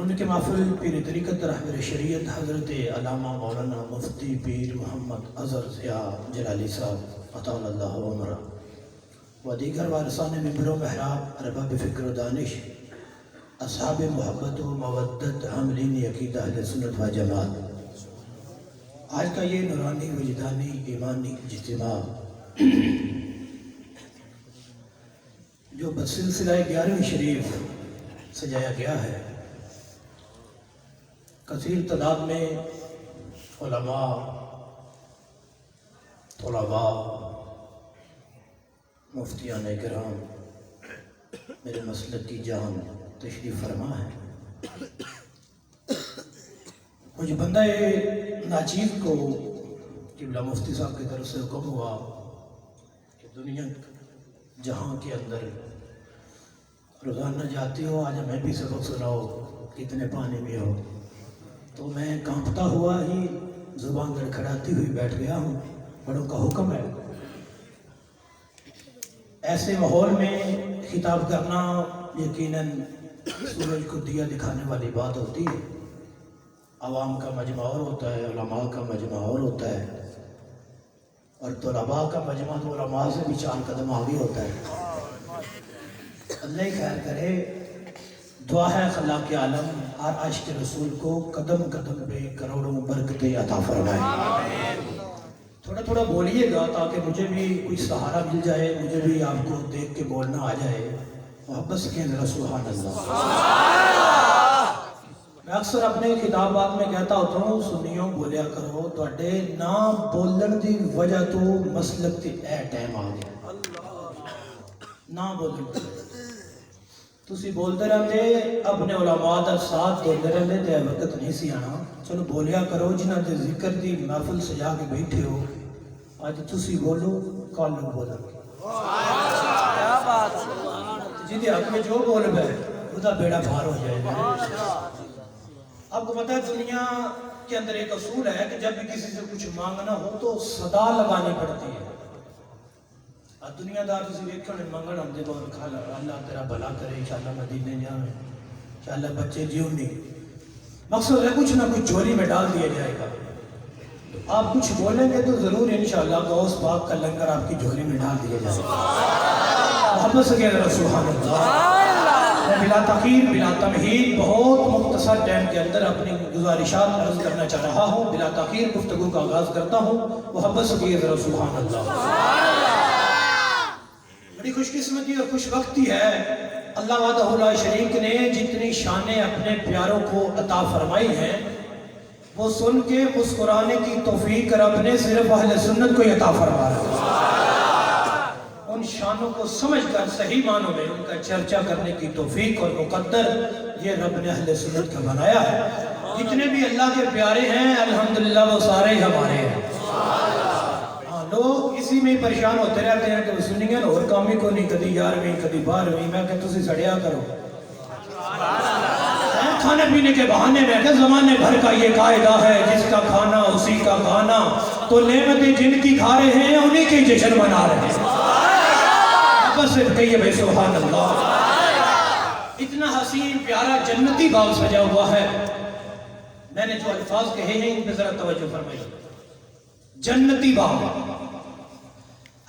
ان کے محفل پیر طریقت رہبر شریعت حضرت علامہ مولانا مفتی پیر محمد اظہر ضیاء جلالی صاحب اطال اللہ عمرہ و دیگر وارثان منبر و محراب ارباب فکر و دانش اصحاب محبت و مودت حاملین عقیدہ اہل سنت و جماعت، آج کا یہ نورانی وجدانی ایمانی اجتماع جو بسلسلہ 11ویں شریف سجایا گیا ہے، کثیر تعداد میں علماء، طلباء، مفتیان کرام، میرے مسلک کی جان تشریف فرما ہے۔ مجھے بندہ ناچیز کو قبلہ مفتی صاحب کی طرف سے حکم ہوا کہ دنیا جہاں کے اندر روزانہ جاتی ہو، آج ہمیں بھی سبق سناؤ، کتنے پانی میں ہو۔ تو میں کانپتا ہوا ہی زبان گڑکھڑاتی ہوئی بیٹھ گیا ہوں، بڑوں کا حکم ہے۔ ایسے ماحول میں خطاب کرنا یقیناً سورج کو دیا دکھانے والی بات ہوتی ہے۔ عوام کا مجمع اور ہوتا ہے، علماء کا مجمع اور ہوتا ہے، اور طلباء کا مجمع تو علماء سے بھی 4 قدم آگے ہوتا ہے۔ اللہ خیر کرے، دعا ہے خلاق عالم ہر عاشق رسول کو قدم قدم پہ کروڑوں برکتیں عطا فرمائے۔ تھوڑا تھوڑا بولیے گا تاکہ مجھے بھی کوئی سہارا مل جائے، مجھے بھی آپ کو دیکھ کے بولنا آ جائے۔ محبت سے کہیں ذرا سبحان اللہ۔ میں اکثر اپنے خطابات میں کہتا ہوتا ہوں، سنیوں بولیا کرو، تواڈے نہ بولن دی وجہ تو مسلک تے اے ٹائم آ گیا۔ نہ بولن تسی بولتے رہتے، اپنے علماء دا ساتھ دیتے رہتے، تے وقت نہیں سی آنا۔ چلو بولیا کرو، جنہاں دے ذکر دی محفل سجا کے بیٹھے ہو، آج تسی بولو، کل لوگ بولو۔ کیا بات ہے، جی حق میں جو بول گئے خدا بیڑا بھار ہو جائے گا۔ آپ کو پتہ ہے دنیا کے اندر ایک اصول ہے کہ جب بھی کسی سے کچھ مانگنا ہو تو صدا لگانی پڑتی ہے۔ دنیا دار تسی ویکھن منگن آندے بہت کھالا، اللہ تیرا بھلا کرے، انشاءاللہ مدینے جاویں، انشاءاللہ بچے جیونی، مقصد ہے کچھ نہ کچھ جھولی میں ڈال دیا جائے گا۔ آپ کچھ بولیں گے تو ضرور انشاءاللہ غوث پاک کا لنگر آپ کی جھولی میں ڈال دیا جائے گا۔ محبت سے کہہ رہا سبحان اللہ۔ میں بلا تاخیر بلا تمہید بہت مختصر ٹائم کے اندر اپنی گزارشات عرض کرنا چاہ رہا ہوں، بلا تاخیر گفتگو کا آغاز کرتا ہوں۔ محبت سے کہہ رہا سبحان اللہ۔ بڑی خوش قسمتی اور خوش وقتی ہے، اللہ وحدہ لا شریک نے جتنی شانیں اپنے پیاروں کو عطا فرمائی ہیں، وہ سن کے مسکرانے کی توفیق رب نے صرف اہل سنت کو عطا فرمایا ہے۔ ان شانوں کو سمجھ کر صحیح معنوں میں ان کا چرچا کرنے کی توفیق اور مقدر یہ رب نے اہل سنت کا بنایا ہے۔ جتنے بھی اللہ کے پیارے ہیں الحمدللہ وہ سارے ہمارے ہیں۔ لوگ اسی میں پریشان ہوتے رہتے ہیں کہ سنیے اور کامی کو نہیں، کدی 11ویں کدی 12ویں، میں کہ تسی سڑیا کرو کھانے پینے کے بہانے میں کہ زمانے بھر کا یہ قاعدہ ہے، جس کا کھانا اسی کا کھانا، تو نعمتیں جن کی کھا رہے ہیں انہی کی جشن منا رہے ہیں۔ بس کہیے بھائی سبحان اللہ۔ اتنا حسین پیارا جنتی باغ سجا ہوا ہے۔ میں نے جو الفاظ کہے ہیں ان پہ ذرا توجہ فرمائیے۔ جنتی باغ،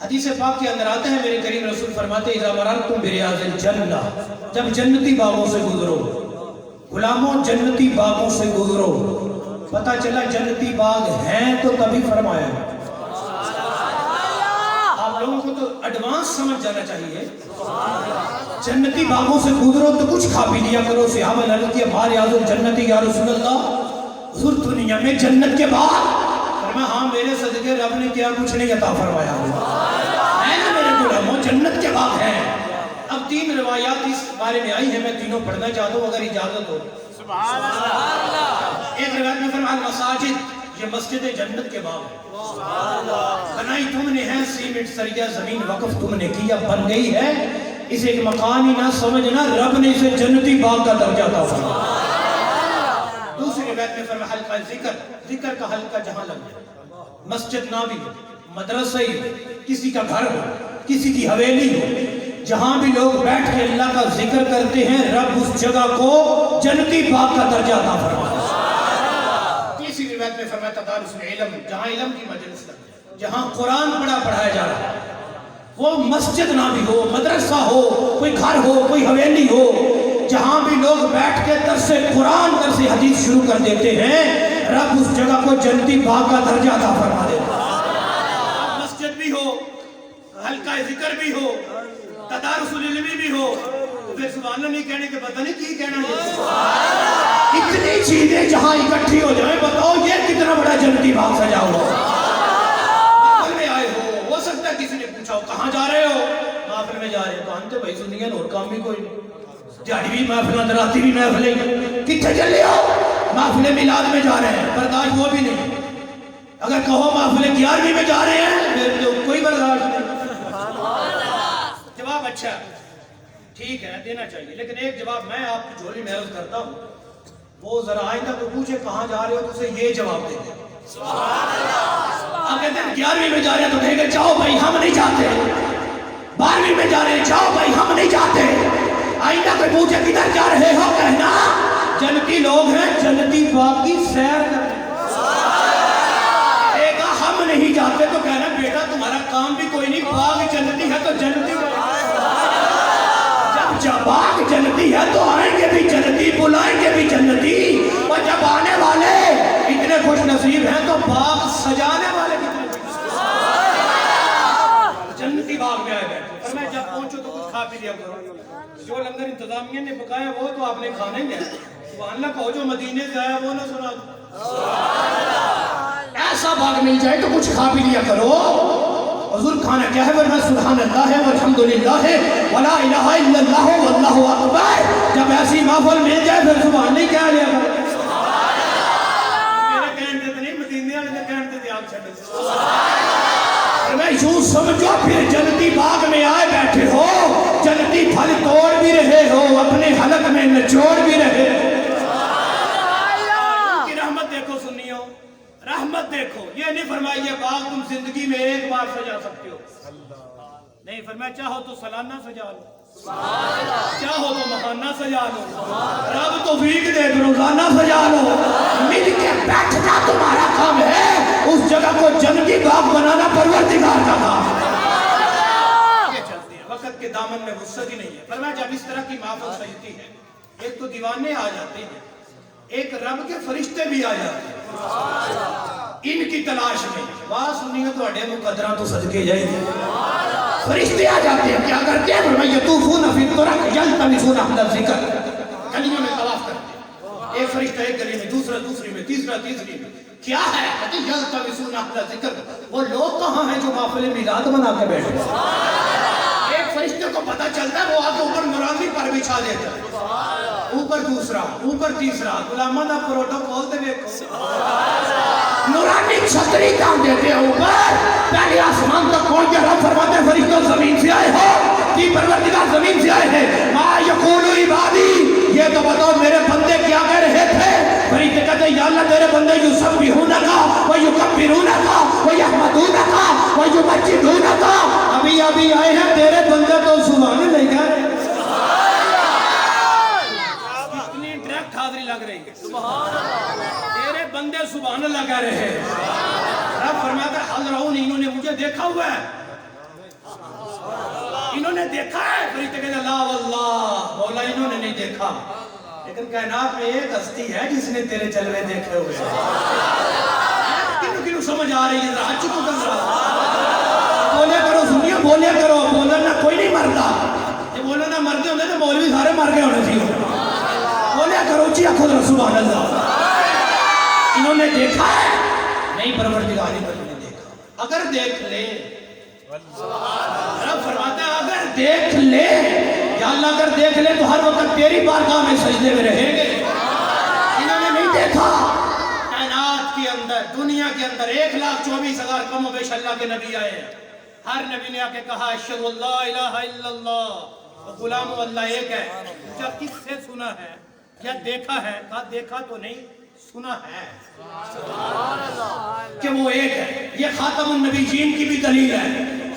حدیث پاک کے اندر آتے ہیں، میرے کریم رسول فرماتے ہیں اذا مررتم بریاض الجنہ، جب جنتی باغوں سے گزرو، غلاموں جنتی باغوں سے گزرو، پتہ چلا جنتی باغ ہیں تو تبھی فرمایا۔ آپ لوگوں کو تو ایڈوانس سمجھ جانا چاہیے۔ جنتی باغوں سے گزرو تو کچھ کھا پی لیا کرو۔ صحابہ نے عرض کیا ما ریاض الجنتی یا رسول اللہ، حضور دنیا میں جنت کے باغ؟ فرمایا ہاں میرے صدقے رب نے کیا کچھ نہیں عطا فرمایا ہوا ہے نا میرے غلاموں، جنت کے باغ ہیں۔ اب 3 روایات اس بارے میں آئی ہیں، میں تینوں پڑھنا چاہتا ہوں اگر اجازت ہو۔ سبحان اللہ۔ ایک روایت میں فرمایا مساجد، یہ مسجد جنت کے باغ ہے، بنائی تم نے ہے، سیمنٹ سریا زمین وقف تم نے کیا، بن گئی ہے، اسے ایک مکان ہی نہ سمجھنا، رب نے اسے جنتی باغ کا درجہ عطا فرمایا۔ دوسری روایت میں فرمایا حلقہ ذکر، ذکر کا حلقہ جہاں لگ جائے، مسجد نہ بھی ہو، مدرسہ ہی ہو، کسی کا گھر ہو، کسی کی حویلی ہو، جہاں بھی لوگ بیٹھ کے اللہ کا ذکر کرتے ہیں رب اس جگہ کو جنتی باغ کا درجہ عطا فرماتا ہے۔ تیسری روایت میں فرمایا تدارس العلم، جہاں علم کی مجلس لگ جائے، جہاں قرآن پڑھایا جا رہا ہے، وہ مسجد نہ بھی ہو، مدرسہ ہو، کوئی گھر ہو، کوئی حویلی ہو، جہاں بھی لوگ بیٹھ کے درس قرآن درس حدیث شروع کر دیتے ہیں، رب اس جگہ کو جنتی باغ کا درجہ عطا فرما دیتا ہے۔ مسجد بھی ہو، حلقہ ذکر بھی ہو، تدارس العلمی بھی ہو، پھر سبحان اللہ نہیں کہنے کے پتہ نہیں کی کہنا ہے۔ اتنی چیزیں جہاں اکٹھی ہو جائیں، بتاؤ یہ کتنا بڑا جنتی باغ سجا ہوا محفل میں آئے ہو سکتا ہے کسی نے پوچھا ہو کہاں جا رہے ہو؟ محفل میں جا رہے ہو، تو بھائی سنیے اور کام بھی کوئی دیہڑی بھی محفل، راتی بھی محفلیں، کتنے چلے ہو؟ محفل میلاد میں جا رہے ہیں، برداشت وہ بھی نہیں۔ اگر کہو محفل 11ویں میں جا رہے ہیں، پھر تو کوئی برداشت نہیں۔ جواب اچھا ٹھیک ہے دینا چاہیے، لیکن ایک جواب میں آپ کی جھولی میں عرض کرتا ہوں، وہ ذرا آئندہ کو پوچھے کہاں جا رہے ہو تو اسے یہ جواب دے دیں۔ آپ کہتے ہیں 11ویں میں جا رہے ہیں تو کہیں گے جاؤ بھائی ہم نہیں جاتے، 12ویں میں جا رہے ہیں جاؤ بھائی ہم نہیں جاتے۔ آئندہ کوئی پوچھے کدھر جا رہے ہو، کہنا جنتی لوگ ہیں، جنتی باغ کی سیر کرتے ہیں۔ کہے گا ہم نہیں جاتے تو کہنا بیٹا تمہارا کام بھی کوئی نہیں، باغ جنتی ہے تو جنتی جب باغ جنتی ہے تو آئیں گے بھی جنتی، بلائیں گے بھی جنتی، اور جب آنے والے اتنے خوش نصیب ہیں تو باغ سجانے والے بھی جنتی باغ میں آئے بیٹھے۔ اور میں جب پہنچو تو کچھ کھا پی لیا کرو، جو لنگر انتظامیہ نے پکایا وہ تو آپ نے کھانا ہی ہے، سبحان اللہ کہو جو مدینے سے آیا وہ نہ سنا ایسا باغ مل جائے تو کچھ کھا پی لیا کرو۔ حضور کھانا کیا ہے؟ ورنہ سبحان اللہ ہے والحمدللہ ہے ولا الہ الا اللہ واللہ اکبر۔ جب ایسی محفل مل جائے پھر سبحان نہیں کہہ لیا کرو۔ میرے کہنے تو نہیں، مدینے والے نے کہنے تھے آپ چھڑے۔ میں یوں سمجھو پھر جنتی باغ میں آئے بیٹھے ہو، جنتی پھل توڑ بھی رہے ہو، اپنے حلق میں نچوڑ بھی رہے ہو۔ ان کی رحمت دیکھو سنیو، رحمت دیکھو، یہ نہیں فرمائی یہ باغ تم زندگی میں ایک بار سجا سکتے ہو، نہیں فرمایا چاہو تو سالانہ سجا لو، چاہو تو ماہانہ سجا لو، رب توفیق دے روزانہ سجا لو، مل کے بیٹھنا تمہارا کام ہے، اس جگہ کو جنتی باغ بنانا پروردگار کا کام ہے۔ یہ چلتے ہیں، وقت کے دامن میں وسعت ہی نہیں ہے۔ فرمایا جب اس طرح کی محفل سجتی ہے، ایک تو دیوانے آ جاتے ہیں، ایک رب کے فرشتے بھی آ جاتے ہیں ان کی تلاش میں۔ واہ سنیے تو اڈے مقدرہ تو صدقے جائیں گے، فرشتے آ جاتے ہیں، کیا کرتے ہیں؟ فرمایا یطوفون فی الطرق یلتمسون اہل الذکر، گلیوں میں طواف کرتے ہیں، ایک فرشتہ ایک گلی میں، دوسرا دوسری میں، تیسرا تیسری میں، کیا ہے؟ کہتے ہیں یلتمسون اہل الذکر، وہ لوگ کہاں ہیں جو محفل میلاد بنا کے بیٹھے ہیں؟ ایک فرشتے کو پتہ چلتا ہے، وہ آگے اوپر نورانی پر بچھا دیتا ہے، اوپر دوسرا، اوپر تیسرا، غلامہ دا پروٹوکول دے دیکھو، نورانی چھتری کام دیتے ہیں اوپر، پہلے آسمان تک پہنچ کے رب فرماتے ہیں فرشتوں زمین سے آئے ہو، کی پروردگار زمین سے آئے ہیں، ما یقول عبادی، یہ تو بتاؤ میرے بندے کیا کہہ رہے تھے؟ فرشتے کہتے ہیں یا اللہ تیرے بندے یسبحونکا ویکبرونکا ویحمدونکا ویمجدونکا، ابھی ابھی آئے ہیں تیرے بندے تو سبحان اللہ کہہ رہے ہیں۔ کتنی ڈائریکٹ حاضری لگ رہی ہے، تیرے بندے سبحان اللہ کہہ رہے ہیں۔ رب فرماتا ہے حضرون انہوں نے مجھے دیکھا ہوا ہے، انہوں نے دیکھا ہے۔ فرشتے کہتے ہیں لا واللہ، مولا انہوں نے نہیں دیکھا، لیکن کائنات میں ایک ہستی ہے جس نے تیرے جلوے دیکھے ہوئے ہیں۔ کنوں کنوں سمجھ آ رہی ہے؟ راج چکو کر رہا بولے کرو سنیو، بولے کرو، بولنا کوئی نہیں مردا، یہ بولنا مردے ہوندے تو مولوی سارے مر گئے ہونے تھی، بولے کرو چی خود سبحان اللہ۔ انہوں نے دیکھا ہے نہیں، پروردگار نے دیکھا، اگر دیکھ لے، رب فرماتا ہے اگر دیکھ لے، یا اللہ اگر دیکھ لے تو ہر وقت تیری بارگاہ میں سجدے میں رہیں گے۔ انہوں نے نہیں دیکھا، کائنات کے اندر، دنیا کے اندر 1,24,000 کم و بیش اللہ کے نبی آئے ہیں، ہر نبی نے آ کے کہا اشہد اللہ الہ الا اللہ، غلام اللہ ایک ہے۔ جب کس سے سنا ہے یا دیکھا ہے؟ کہا دیکھا تو نہیں، سنا ہے کہ وہ ایک ہے۔ یہ خاتم النبیین کی بھی دلیل ہے،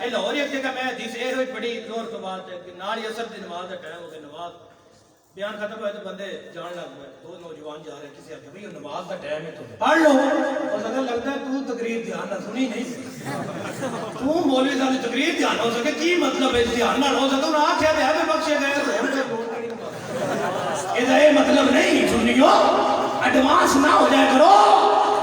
ਇਹ ਲਾਹੌਰ ਇੱਕ ਜਗ੍ਹਾ ਮੈਂ ਹਦੀਸ ਇਹ ਹੋਈ ਬੜੀ ਜ਼ੋਰ ਤੋਂ ਬਾਅਦ ਕਿ ਨਾਲ ਹੀ ਅਸਰ ਦੀ ਨਮਾਜ਼ ਦਾ ਟਾਈਮ ਹੋ ਗਿਆ, ਨਮਾਜ਼ ਬਿਆਨ ਖਤਮ ਹੋਇਆ ਤੇ ਬੰਦੇ ਜਾਣ ਲੱਗ ਪਏ। ਦੋ ਨੌਜਵਾਨ ਜਾ ਰਹੇ, ਕਿਸੇ ਆਖਿਆ ਭਈ ਉਹ ਨਮਾਜ਼ ਦਾ ਟਾਈਮ ਹੈ, ਪੜ੍ਹ ਲਓ। ਉਹ ਸਗੋਂ ਲੱਗਦਾ ਤੂੰ ਤਕਰੀਰ ਧਿਆਨ ਨਾਲ ਸੁਣੀ ਨਹੀਂ, ਤੂੰ ਮੌਲਵੀ ਸਾਹਿਬ ਦੀ ਤਕਰੀਰ ਧਿਆਨ ਨਾਲ ਹੋ ਸਕੇ ਕੀ ਮਤਲਬ ਹੈ ਧਿਆਨ ਨਾਲ ਹੋ ਸਕੇ? ਉਹਨਾਂ ਆਖਿਆ ਤੇ ਹੈ ਵੀ ਬਖਸ਼ੇ ਗਏ ਹੋਣ ਤੇ ਬੋਲ ਇਹਦਾ ਇਹ ਮਤਲਬ ਨਹੀਂ। ਸੁਣਿਓ ਐਡਵਾਂਸ ਨਾ ਹੋ ਜਾਇਆ ਕਰੋ।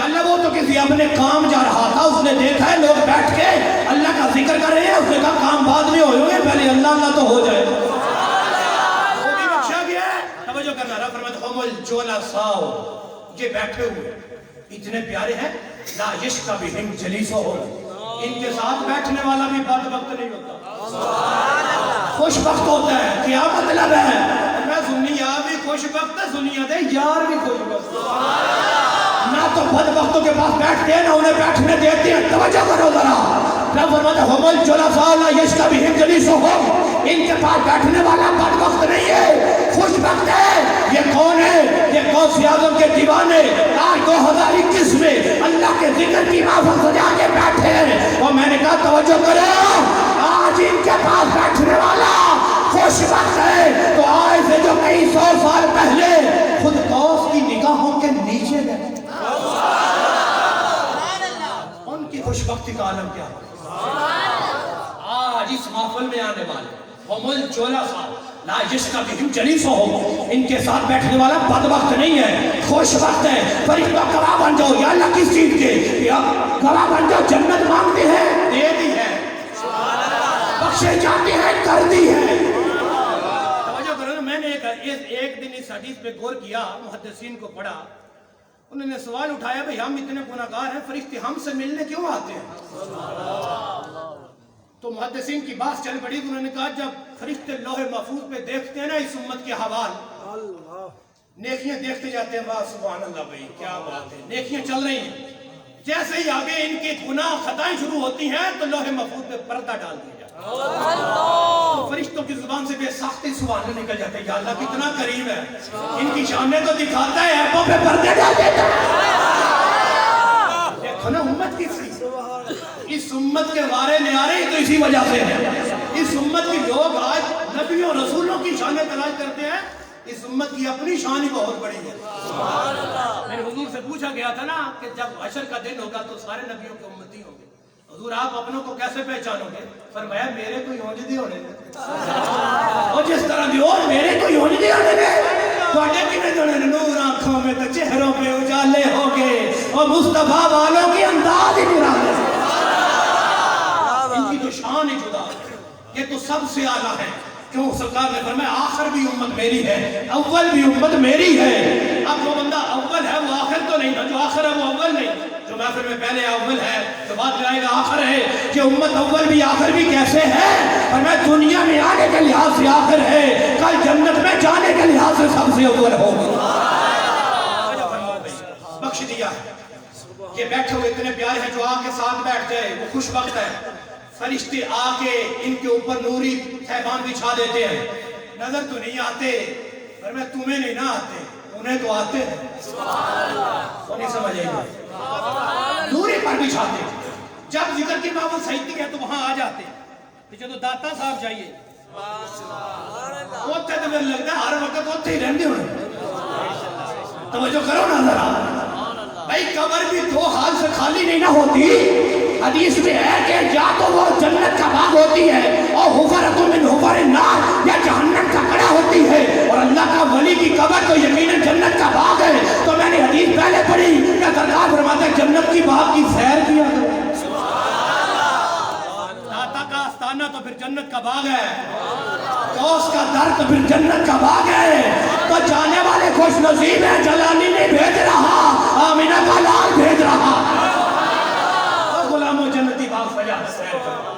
یا اللہ وہ تو کسی اپنے کام جا رہا تھا، اس نے دیکھا ہے لوگ بیٹھ کے اللہ کا ذکر کر رہے ہیں، اس نے کہا کام بعد میں ہوئے پہلے اللہ اللہ تو ہو جائے. وہ بھی بخشا گیا ہے. توجہ کرنا رہا فرماتا ہم الجلساء، یہ بیٹھے ہوئے اتنے پیارے ہیں. لا یشقی بہم جلیسہم، ان کے ساتھ بیٹھنے والا بھی بدبخت نہیں ہوتا، خوش بخت ہوتا ہے. کیا مطلب ہے؟ میں دنیا بھی خوش بخت ہے، دنیا دے یار بھی خوش بخت. نہ تو بدبختوں کے پاس بیٹھتے ہیں نہ انہیں بیٹھنے دیتے ہیں. توجہ کرو ذرا. رب فرماتا ہے ہم الجلساء لا یشقی بہم جلیسہم، ان کے پاس بیٹھنے والا بدبخت نہیں ہے، خوش بخت ہے. یہ کون ہے؟ یہ غوث اعظم کے دیوانے آج 2021 میں اللہ کے ذکر کی محفل سجا کے بیٹھے ہیں. اور میں نے کہا توجہ کرو، آج ان کے پاس بیٹھنے والا خوش بخت ہے تو آج سے جو کئی 100 سال پہلے خود غوث کی نگاہوں کے نیچے گئے، ان کی خوش بختی کا عالم کیا ہے. آج اس محفل میں آنے والے ہم الجلساء لا یشقی بہم جلیسہم، ان کے ساتھ بیٹھنے والا بدبخت نہیں ہے، خوش بخت ہے. فرشتوں گواہ بن جاؤ. یا اللہ کس چیز کے؟ یا گواہ بن جاؤ. جنت مانگتے ہیں دے دی ہے، بخشے جاتے ہیں کر دی ہے. توجہ کرو. میں نے ایک دن اس حدیث پہ غور کیا، محدثین کو پڑھا. انہوں نے سوال اٹھایا بھئی ہم اتنے گناہگار ہیں، فرشتے ہم سے ملنے کیوں آتے ہیں؟ تو محدثین کی بات چل پڑی. انہوں نے کہا جب فرشتے لوح محفوظ پہ دیکھتے ہیں نا اس امت کے حوال، نیکیاں دیکھتے جاتے ہیں. واہ سبحان اللہ بھائی کیا بات ہے، نیکیاں چل رہی ہیں. جیسے ہی آگے ان کے گناہ خطائیں شروع ہوتی ہیں تو لوح محفوظ پہ پردہ ڈال دیا جاتا ہے. تو فرشتوں کی زبان سے بے ساختے سبحان نکل جاتے ہیں. یا اللہ کتنا کریم ہے، ان کی شانیں تو دکھاتا ہے، ایپوں پہ پردے ڈال دیتا ہے. دیکھو نا امت کی اس امت کے وارے نیارے ہی تو اسی وجہ سے ہیں. اس امت کی لوگ آج نبیوں رسولوں کی شانیں تلاش کرتے ہیں. اس امت کی اپنی شان ہی بہت بڑی ہے. میں نے حضور سے پوچھا گیا تھا نا کہ جب حشر کا دن ہوگا تو سارے نبیوں کے امتی ہوں گے. حضور آپ اپنوں کو کیسے پہچانو گے؟ فرمایا میرے کو یونجدی ہونے دے، اور جس طرح دی اور میرے کو یونجدی ہونے دے. توڑے کنے جوڑے نور آنکھوں میں تو چہروں پہ اجالے ہوگے، اور مصطفیٰ والوں کی انداز ہی نرانے. ان کی تو شان ہی جدا، یہ تو سب سے اعلیٰ ہے. کیوں؟ سرکار نے فرمایا آخر بھی امت میری ہے، اول بھی امت میری ہے. اب جو بندہ اول ہے وہ آخر تو نہیں، جو آخر ہے وہ اول نہیں. جو محفل میں پہلے اول ہے تو بعد لائے گا آخر ہے. کہ امت اول بھی آخر بھی کیسے ہے؟ اور میں دنیا میں آنے کے لحاظ سے آخر ہے، کل جنت میں جانے کے لحاظ سے سب سے اول ہوگا. بخش دیا. یہ بیٹھے ہوئے اتنے پیارے ہیں، جو آ کے ساتھ بیٹھ جائے وہ خوش بخت ہے. فرشتے آ کے ان کے اوپر نوری صحبان بچھا دیتے ہیں. نظر تو نہیں آتے، پر میں تمہیں نہیں نہ آتے، انہیں تو آتے ہیں. وہ نہیں سمجھے گا. نوری پر بچھاتے. جب ذکر کی محفل سجدی ہے تو وہاں آ جاتے. پیچھے تو داتا صاحب چاہیے، اوتے تو میرے لگتا ہے ہر وقت اوتے ہی رہتے ہوئے. توجہ کرو نا ذرا بھائی. قبر بھی دو حال سے خالی نہیں نہ ہوتی. حدیث میں ہے کہ یا تو وہ جنت کا باغ ہوتی ہے اور حفرۃ من حفر النار، یا جہنم کا کڑا ہوتی ہے. اور اللہ کا ولی کی قبر تو یقیناً جنت کا باغ ہے. تو میں نے حدیث پہلے پڑھی کہ سرکار فرماتے ہیں جنت کی باغ کی سیر کیا کرو. داتا کا آستانہ تو پھر جنت کا باغ ہے، غوث کا در تو پھر جنت کا باغ ہے. تو جانے والے خوش نصیب ہیں. جلانی نہیں بھیج رہا، آمینہ کا لال بھیج رہا. غلاموں جنتی باغ سجا سیر کرو.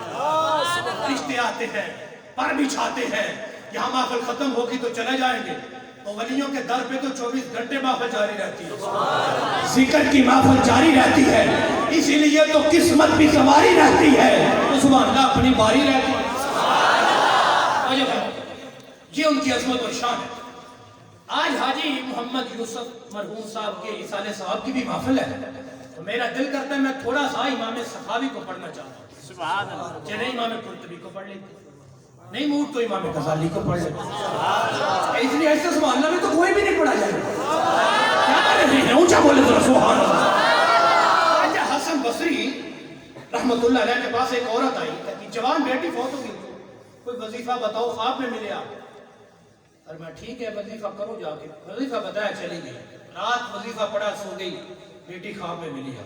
رشتے آتے ہیں، پر بچھاتے ہیں. یہاں محفل ختم ہوگی تو چلے جائیں گے. تو ولیوں کے در پہ تو 24 گھنٹے محفل جاری رہتی ہے، ذکر کی محفل جاری رہتی ہے. اسی لیے تو قسمت بھی سواری رہتی ہے. تو سبحان اللہ اپنی باری رہتی ہے. یہ ان کی عظمت اور شان ہے. آج حاجی محمد یوسف مرحوم صاحب کے عیسال صاحب کی بھی محفل ہے. تو میرا دل کرتا ہے میں تھوڑا سا امام سخاوی کو پڑھنا چاہتا ہوں. سبحان اللہ. چلے امام قرطبی کو پڑھ لیتے، نہیں موڈ تو امام غزالی کو پڑھ لیتے. اس لیے ایسے سبحان اللہ میں تو کوئی بھی نہیں پڑھا جائے گا. کیا کر رہے ہیں؟ اونچا بولے تو سبحان اللہ. حسن بصری رحمت اللہ علیہ کے پاس ایک عورت آئی کہ جوان بیٹی فوت ہو گئی، کوئی وظیفہ بتاؤ، خواب میں ملے آپ. اور میں ٹھیک ہے وظیفہ کرو جا کے. وظیفہ بتایا چلی گئی. رات وظیفہ پڑھا سو گئی. بیٹی خواب میں ملی ہے.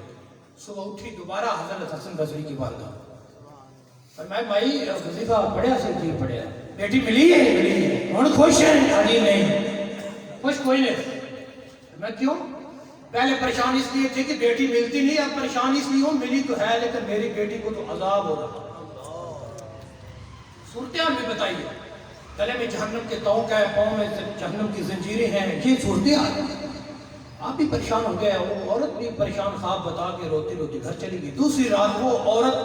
صبح اٹھی دوبارہ حضرت حسن بصری کی بارگاہ اور میں بھائی وظیفہ پڑھیا سے جی پڑھیا بیٹی ملی ہے ہوں خوش ہے جی نہیں خوش کوئی نہیں. میں کیوں پہلے پریشان اس لیے تھی کہ بیٹی ملتی نہیں اب پریشان اس لیے ہوں ملی تو ہے لیکن میری بیٹی کو تو عذاب ہو رہا. صورتحال بھی بتائیے گلے میں جہنم کے توق ہے پاؤں میں جہنم کی زنجیریں ہیں یہ صورتحال. آپ بھی پریشان ہو گئے وہ عورت بھی پریشان خواب بتا کے روتی روتی گھر چلی گئی. دوسری رات وہ عورت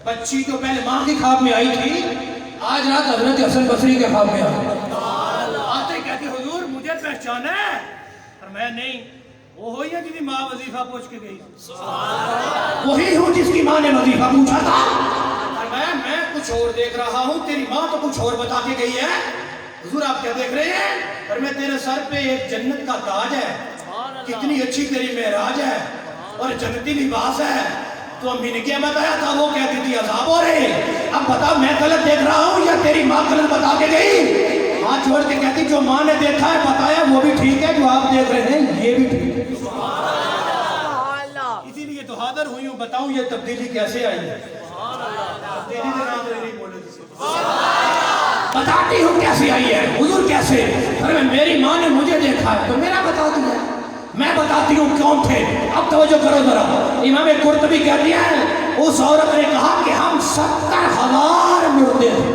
بچی جو پہلے ماں کی خواب میں آئی تھی آج رات حضرت حسن بصری کے خواب میں آتے کہتی حضور مجھے پہچانا ہے اور میں نہیں وہ ہوئی ہے جس کی ماں وظیفہ پوچھ کے گئی وہی ہوں جس کی ماں نے وظیفہ پوچھا تھا اور میں کچھ اور دیکھ رہا ہوں تیری ماں تو کچھ اور بتا کے گئی ہے. حضور آپ کیا دیکھ رہے ہیں اور میں تیرے سر پہ ایک جنت کا تاج ہے کتنی اچھی تیری معراج ہے اور جنتی لباس ہے. تو امی نے کیا بتایا تھا وہ کہتی تھی عذاب ہو رہے اب بتا میں غلط دیکھ رہا ہوں یا تیری ماں غلط بتا کے گئی. ہاتھ چھوڑ کے کہتی جو ماں نے دیکھا ہے بتایا وہ بھی ٹھیک ہے جو آپ دیکھ رہے ہیں یہ بھی ٹھیک ہے. اسی لیے تو حاضر ہوئی ہوں بتاؤں یہ تبدیلی کیسے آئی ہے. تبدیلی کے نام نہیں بولے بتاتی ہوں کیسے آئی ہے حضور کیسے. میری ماں نے مجھے دیکھا ہے تو میرا بتا دیا میں بتاتی ہوں کون تھے. اب توجہ کرو ذرا امام قرطبی کہتی ہے اس عورت نے کہا کہ ہم 70,000 مردے تھے.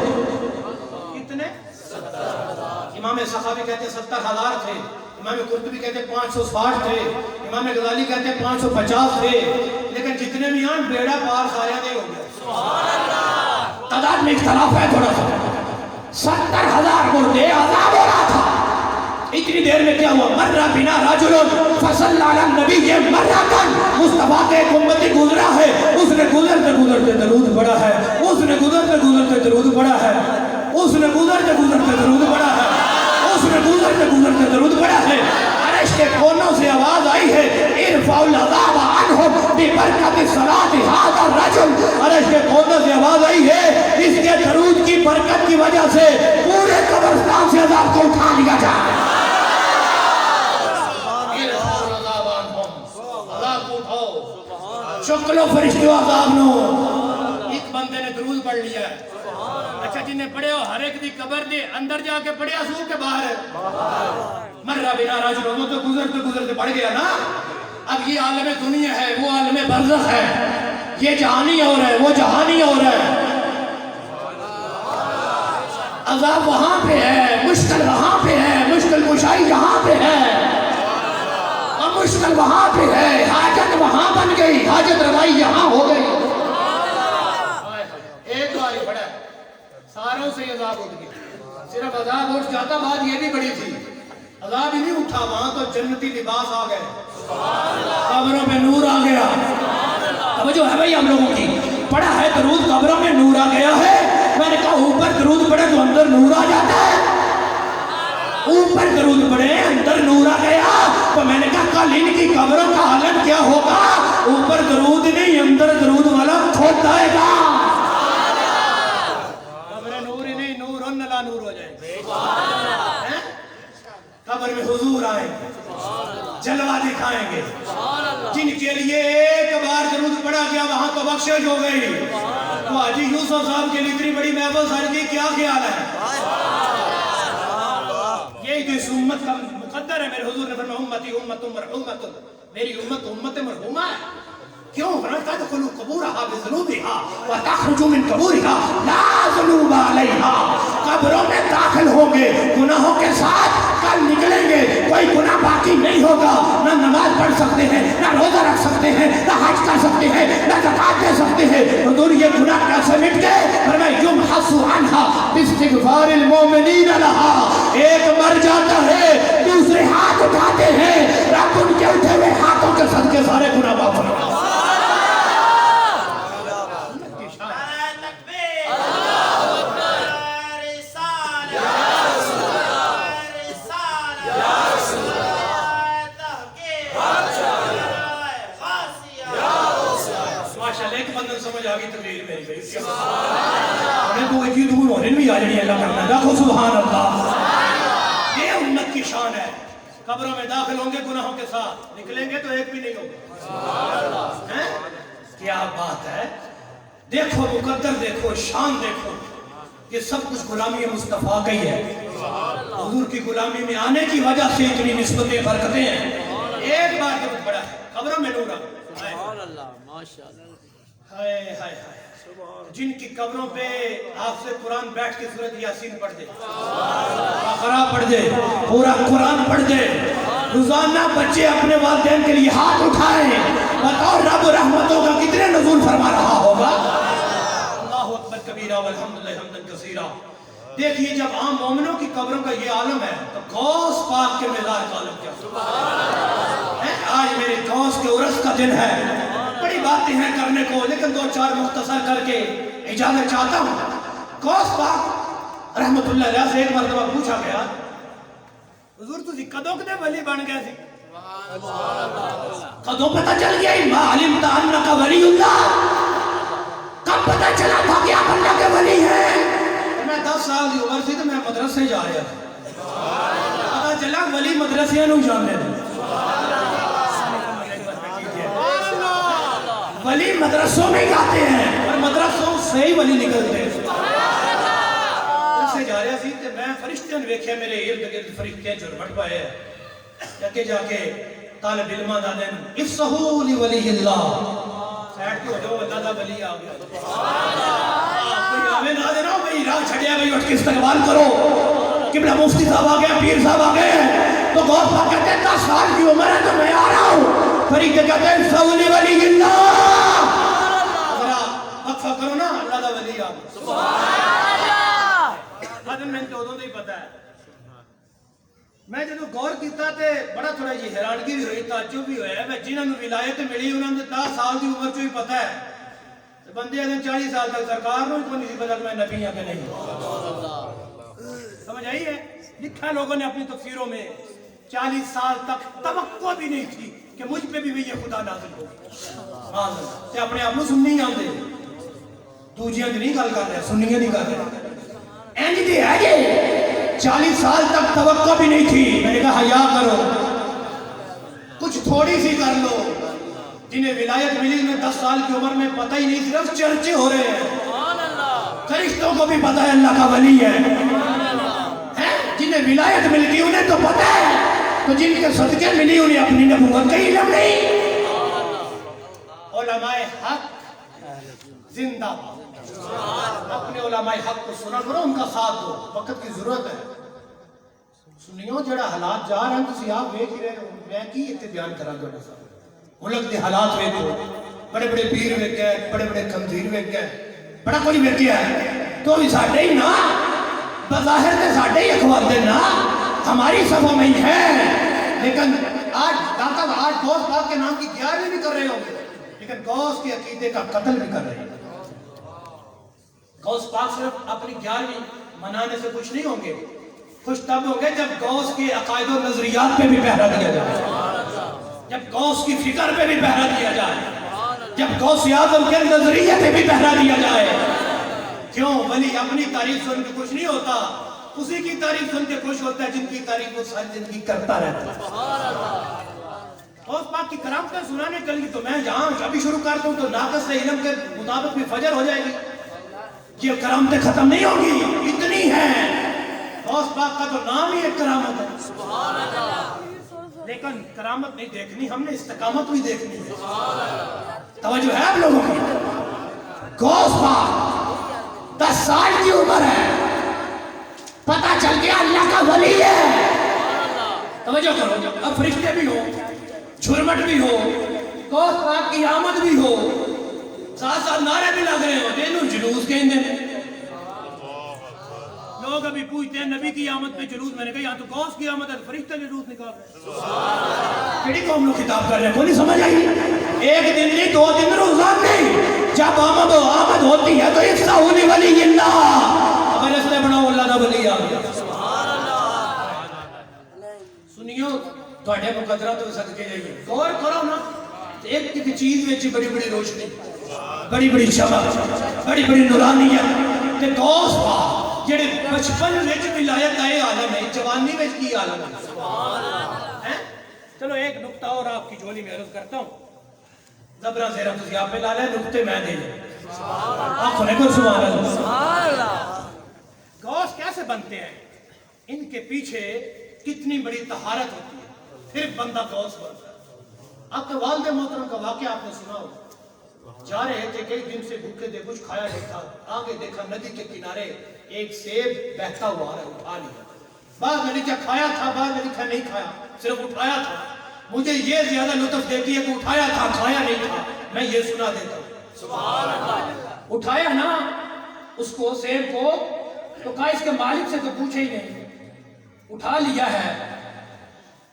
کتنے؟ 70,000. امام سخاوی کہتے ہیں 70,000 تھے. امام قرطبی کہتے ہیں 560 تھے. امام غزالی کہتے ہیں 550 تھے. لیکن جتنے بھی ہیں بیڑا پار سایہ نہیں ہو گیا. تعداد میں اختلاف ہے تھوڑا سا. 70,000 مردے عذاب ہو رہا تھا. اتنی دیر میں کیا ہوا مرہ بنا راجل فصل علی النبی یہ مرہ مصطفیٰ کے ایک امتی گزرا ہے اس نے گزرتے گزرتے درود پڑھا ہے اس نے گزرتے گزرتے درود پڑھا ہے اس نے گزرتے گزرتے درود پڑھا ہے اس نے گزرتے گزرتے درود پڑھا ہے. عرش کے کونوں سے آواز آئی ہے ارفعوا العذاب عنہم ببرکت صلاۃ ھذا الرجل. عرش کے کونوں سے آواز آئی ہے اس کے درود کی برکت کی وجہ سے پورے قبرستان سے عذاب کو اٹھا لیا جائے. شکلو فرشتو عذاب نو ایک بندے نے درود پڑھ لیا ہے. اچھا جن نے پڑھے ہو ہر ایک دی قبر دے اندر جا کے پڑھے سو کے باہر مرہ بنا راجل وہ تو گزرتے گزرتے پڑھ گیا نا. اب یہ عالم دنیا ہے وہ عالم برزخ ہے. یہ جہانی اور ہے وہ جہانی اور ہے. عذاب وہاں پہ ہے مشکل وہاں پہ ہے مشکل کشائی یہاں پہ ہے مشکل وہاں پہ ہے. حاجت وہاں بن گئی حاجت روائی یہاں ہو گئی. ایک بار بڑا ساروں سے عذاب اٹھ گیا. صرف عذاب اٹھ جاتا بات یہ بھی بڑی تھی عذاب ہی نہیں اٹھا وہاں تو جنتی لباس آ گئے قبروں میں نور آ گیا. توجہ ہے بھائی ہم لوگوں کی پڑھا ہے درود قبروں میں نور آ گیا ہے. میں نے کہا اوپر درود پڑھے تو اندر نور آ جاتا ہے. اوپر درود پڑھے اندر نور آ گیا تو میں نے کہا کل ان کی قبروں کا حالت کیا ہوگا. اوپر درود نہیں اندر درود والا کھود آئے گا. قبر نور ہی نہیں نور لا نور ہو جائے. قبر میں حضور آئیں گے جلوہ دکھائیں گے. جن کے لیے ایک بار درود پڑھا گیا وہاں تو بخشش ہو گئی. تو حاجی یوسف صاحب کے لیے اتنی بڑی محفل سر کی کیا خیال ہے. یہی تو اس امت کا مقدر ہے. میرے حضور نے فرمایا امتی امت مرحومت میری امت امت مرحومہ ہے. کیوں تدخلوا قبورها بذنوبها وتخرجوا من قبورها لا ذنوب عليها. قبروں میں داخل ہوں گے گناہوں کے ساتھ کل نکلیں گے کوئی گناہ باقی نہیں ہوگا. نہ نماز پڑھ سکتے ہیں نہ روزہ رکھ سکتے ہیں نہ حج کر سکتے ہیں نہ زکات دے سکتے ہیں. حضور یہ گناہ کیسے مٹ گئے فرمایا یمحص عنها باستغفار المؤمنین لها. ایک مر جاتا ہے دوسرے ہاتھ اٹھاتے ہیں رب ان کے اٹھے ہوئے ہاتھوں کے صدقے سارے گناہ معاف فرما. سمجھ آگئی تقریر میری گئی انہیں تو ایک دور ہونے بھی آ جڑی اللہ کرنا دیکھو سبحان اللہ. یہ امت کی شان ہے قبروں میں داخل ہوں گے گناہوں کے ساتھ، نکلیں گے تو ایک بھی نہیں ہوگا. کیا بات ہے. دیکھو مقدر دیکھو، شان دیکھو، یہ سب کچھ غلامی مصطفیٰ کا ہی ہے. حضور کی غلامی میں آنے کی وجہ سے اتنی نسبتیں برکتیں ہیں. ایک بار کے بڑا ہے قبروں میں نور. ہائے ہائے ہائے، جن کی قبروں پہ آپ سے قرآن بیٹھ کے سورۃ یاسین پڑھ دے، بقرہ پڑھ دے، پورا قرآن پڑھ دے. روزانہ بچے اپنے والدین کے لیے ہاتھ اٹھائیں، بتاؤ رب رحمتوں کا کتنے نزول فرما رہا ہوگا. اللہ اکبر کبیرہ والحمدللہ حمدن کثیرہ. دیکھیے جب عام مومنوں کی قبروں کا یہ عالم ہے تو غوث پاک کے مزار کا عالم کیا ہے. آج میرے غوث کے عرس کا دن ہے. بڑی باتیں ہیں کرنے کو، لیکن 2-4 مختصر کر کے اجازت چاہتا ہوں. غوث پاک رحمت اللہ علیہ سے ایک مرتبہ پوچھا گیا، حضور تسی کدوں کدے ولی بن گئے سی؟ کدوں پتہ چل گیا ما علمت انک ولی اللہ؟ کب پتہ چلا تھا کہ آپ اللہ کے ولی ہیں؟ میں 10 سال کی عمر سی تو میں مدرسے جا رہا تھا، پتہ چلا ولی مدرسے نوں جاندے نے. ولی مدرسوں میں جاتے ہیں اور مدرسوں سے ہی ولی نکلتے ہیں. مدرسے جا رہا سی تے میں فرشتیاں نے ویکھیا میرے ارد گرد فرشتے جھرمٹ پائے. اگے جا کے طالب علماں دا دین افصحوا لولی اللہ، سائڈ تے ہو جاؤ اللہ دا ولی آ گیا. کوئی آوے نہ دینا بھئی راہ چھڑیا بھئی اٹھ کے استقبال کرو. قبلہ مفتی صاحب آ گئے، پیر صاحب آ گئے تو غوث پاک کہتے ہیں 10 سال کی عمر ہے تو میں آ رہا ہوں. فرشتے کہتے ہیں افصحوا لولی اللہ. ذرا وقفہ کرو نا، اللہ دا ولی آ گیا. سبحان اللہ. بعد میں تو ادوں ہی پتہ ہے. میں جدوں غور کیتا تے بڑا تھوڑا جی حیرانگی بھی ہوئی، تعجب بھی ہویا. میں جنہاں نوں ولایت ملی انہاں نے 10 سال دی عمر چوں ہی پتہ ہے. بندے اگے 40 سال تک سرکار نوں کوئی نہیں پتہ کہ میں نبی ہوں کہ نہیں. سمجھ آئی ہے؟ لکھا لوگوں نے اپنی تفسیروں میں 40 سال تک توقع بھی نہیں تھی کہ مجھ پہ بھی یہ خدا نازل ہو. تے اپنے آپ کو سنی آندے، دوجیاں دی نہیں گل کر رہے، سنیاں دی کر رہے. اینج دی ہے یہ 40 سال تک توقع بھی نہیں تھی. میں نے کہا حیا کرو، کچھ تھوڑی سی کر لو. جنہیں ولایت ملی انہیں 10 سال کی عمر میں پتہ ہی نہیں، صرف چرچے ہو رہے ہیں. فرشتوں کو بھی پتہ ہے اللہ کا ولی ہے. جنہیں ولایت ملتی انہیں تو پتہ ہے، تو جن کے صدقے ملی انہیں اپنی نبوت کا علم نہیں. علماء حق زندہ اپنے علماء حق کو سنا کرو، ان کا ساتھ دو، وقت کی ضرورت ہے. سنیو جڑا حالات جا رہے ہیں تسی آپ ویکھ رہے ہو. میں کی اتنے بیان کراں تہاڈے سامنے؟ ملک دے حالات ویکھو، بڑے بڑے پیر ویکھ گئے، بڑے بڑے خنزیر ویکھ گئے، بڑا کچھ ویکھیا ہے. تو بھی ساڈے ہی نا، بظاہر تے ساڈے ہی اخواندے نا، ہماری صفوں میں ہی ہے. لیکن آج داتا آج غوث پاک کے نام کی 11ویں بھی کر رہے ہوں گے، لیکن غوث کے عقیدے کا قتل بھی کر رہے ہیں. غوث پاک صرف اپنی 11ویں منانے سے خوش نہیں ہوں گے. خوش تب ہوں گے جب غوث کے عقائد و نظریات پہ بھی پہرا دیا جائے، جب غوث کی فکر پہ بھی پہرا دیا جائے، جب غوث اعظم کے نظریے پہ بھی پہرا دیا جائے. کیوں؟ ولی اپنی تعریف سن کے خوش نہیں ہوتا، اسی کی تعریف سن کے خوش ہوتا ہے جن کی تعریف وہ ساری زندگی کرتا رہتا ہے. غوث پاک کی کرامتیں سنانے کے لیے تو میں جہاں ابھی شروع کرتا ہوں تو ناقص علم کے مطابق بھی فجر ہو جائے گی. یہ کرامتیں ختم نہیں ہوگی، اتنی ہیں. غوث پاک کا تو نام ہی ایک کرامت ہے. لیکن کرامت نہیں دیکھنی، ہم نے استقامت بھی دیکھنی ہے. توجہ ہے آپ لوگوں کی؟ غوث پاک 10 سال کی عمر ہے، پتہ چل گیا اللہ کا ولی ہے. توجہ کرو، اب فرشتے بھی ہو، جھرمٹ بھی ہو، غوث پاک کی آمد بھی ہو، ساتھ ساتھ نعرے بھی لگ رہے ہو، جنہوں جلوس کہیں دے. لوگ ابھی پوچھتے ہیں نبی کی آمد پہ جلوس، میں نے کہا یہاں تو غوث کی آمد ہے، فرشتے جلوس نکال رہے ہیں. کیڑی قوم لوگ خطاب کر رہے ہیں؟ کوئی نہیں سمجھ آئی؟ ایک دن نہیں، 2 دن روزان نہیں، جب آمد ہوتی ہے تو افصحوا لولی اللہ، اگر اس نے بناؤ اللہ دا ولی آ گیا. سنیو تواڈے مقدرات تو صدقے جائیے، غور کرو نا. ایک ایک چیز وچ بڑی بڑی روشنی، بڑی بڑی چمک، بڑی بڑی نورانیت. تے غوث پاک جڑے بچپن وچ ولایت آئے عالم ہے، جوانی وچ کی عالم ہے. اور آپ کی جولی میں عرض کرتا ہوں زبرا زیرہ تسی آپ پہ لالے نکتے میں دے آنکھوں نے کو سبحان اللہ. غوث کیسے بنتے ہیں؟ ان کے پیچھے کتنی بڑی طہارت ہوتی ہے پھر بندہ غوث بنتا ہے. آپ کے والد محترم کا واقعہ آپ نے سنا ہو. جا رہے تھے کئی دن سے بھوکے تھے کچھ کھایا نہیں تھا. آگے دیکھا ندی کے کنارے ایک سیب بہتا ہوا آ رہا ہے. اٹھا لیا. بعد میں لکھا کھایا تھا بعد میں لکھا نہیں کھایا صرف اٹھایا تھا. مجھے یہ زیادہ لطف دیتی ہے کہ اٹھایا تھا کھایا نہیں تھا. میں یہ سنا دیتا ہوں سبحان اللہ. اٹھایا نا اس کو سیب کو تو کہا اس کے مالک سے تو پوچھے ہی نہیں. اٹھا لیا ہے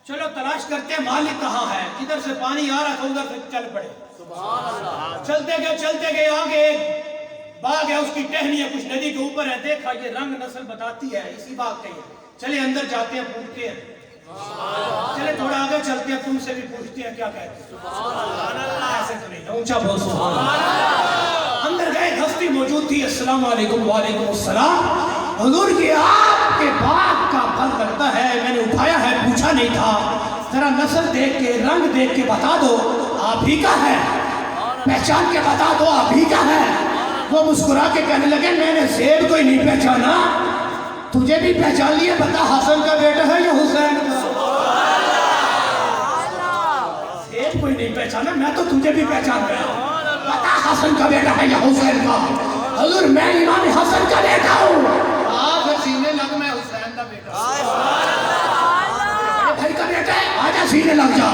چلو تلاش کرتے ہیں مالک کہاں ہے. ادھر سے پانی آ رہا تھا ادھر سے چل پڑے سبحان اللہ. چلتے گئے آگے باغ ہے اس کی ٹہنی ہے کچھ ندی کے اوپر ہے. دیکھا یہ رنگ نسل بتاتی ہے اسی باغ کے ہے. چلے اندر جاتے ہیں پوچھتے ہیں. چلے تھوڑا آگے چلتے ہیں تم سے بھی پوچھتے ہیں کیا کہتے ہیں سبحان اللہ. ایسے تو نہیں اونچا بول سبحان اللہ. اندر گئے ہستی موجود تھی. السلام علیکم. وعلیکم السلام. حضور کی آپ کے باغ کا پھل کرتا ہے میں نے اٹھایا ہے پوچھا نہیں تھا. ذرا نسل دیکھ کے رنگ دیکھ کے بتا دو آپ ہی کا ہے. پہچان کے بتا دو آپ ہی کا ہے. وہ مسکرا کے کہنے لگے میں نے سیب کو ہی نہیں پہچانا. تجھے بھی پہچان لیے بتا حسن کا بیٹا ہے یا حسین کا. سیب کو ہی نہیں پہچانا میں تو تجھے بھی پہچان گیا. بتا حسن کا بیٹا ہے یا حسین کا. حضور میں امام حسن کا بیٹا ہوں. آپ سینے لگ میں حسین کا بیٹا بھائی کا بیٹا ہے آجا سینے لگ جا.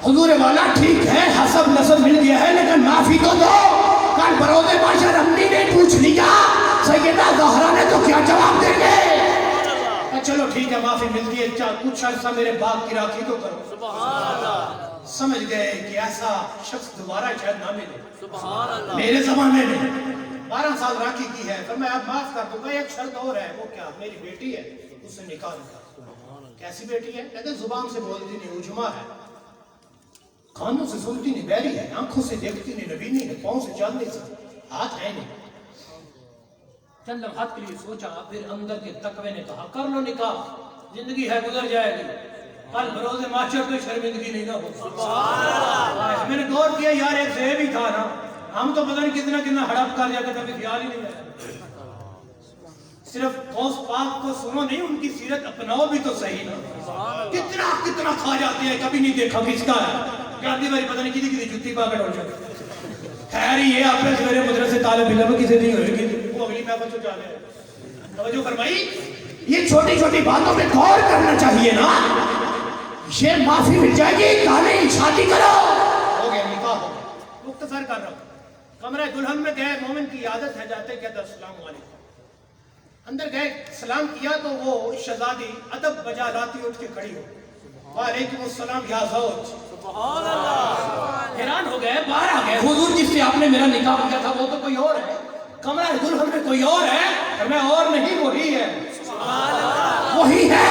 حضور والا ٹھیک ہے حسب نسب مل گیا ہے لیکن معافی تو دو. کل بروز باشر امی نے پوچھ لیا سیدہ زہرا نے تو کیا جواب دیں گے. چلو ٹھیک ہے معافی ملتی ہے کچھ عرصہ میرے باغ کی راکھی تو کرو سبحان اللہ. سمجھ گئے کہ ایسا شخص دوبارہ شاید نہ ملے. میرے زمانے میں 12 سال راکھی کی ہے پھر میں آپ معاف کر دوں گا. ایک شرط اور ہے وہ کیا میری بیٹی ہے اس سے نکاح نکال. کیسی بیٹی ہے کہتے زبان سے بولتی نہیں اجما ہے کانوں سے سنتی نہیں بہری ہے آنکھوں سے دیکھتی نہیں نبینی ہے پاؤں سے چل نہیں سکتی ہاتھ ہے نہیں. چند لمحات کے لیے سوچا پھر اندر کے تقوی نے کہا کر لو نکاح زندگی ہے گزر جائے گی. کل بروز معاشر میں شرمندگی نہیں نہ ہو سبحان اللہ. میں نے غور کیا یار ایک زیب ہی تھا نا ہم تو پتہ نہیں کتنا ہڑپ کر جاتا تھا خیال ہی نہیں آیا. صرف غوث پاک کو سنو نہیں ان کی سیرت اپناؤ بھی تو صحیح نا. کتنا کھا جاتے ہیں کبھی نہیں دیکھا کس کا ہے. گاندھی باری پتہ نہیں کسی جتی پاکٹ ہو جاتی. خیر یہ آپ نے سویرے مدرسے طالب علم کسی نہیں ہوئے گی وہ اگلی محفل سے جانے توجہ فرمائی. یہ چھوٹی چھوٹی باتوں پہ غور کرنا چاہیے نا. یہ معافی مل جائے گی کہانی شادی کرو ہو گیا نکاح ہو گیا. مختصر کر رہا ہوں. کمرہ دلہن میں گئے مومن کی عادت ہے جاتے کہتا السلام علیکم. اندر گئے سلام کیا تو وہ شہزادی ادب بجا لاتی اٹھ کے کھڑی ہو وعلیکم السلام یا زوج سبحان اللہ. حیران ہو گئے باہر آ گئے حضور جس سے آپ نے میرا نکاح کیا تھا وہ تو کوئی اور ہے. کمرہ دلہن میں کوئی اور ہے میں اور نہیں وہی ہے سبحان اللہ. وہی ہے.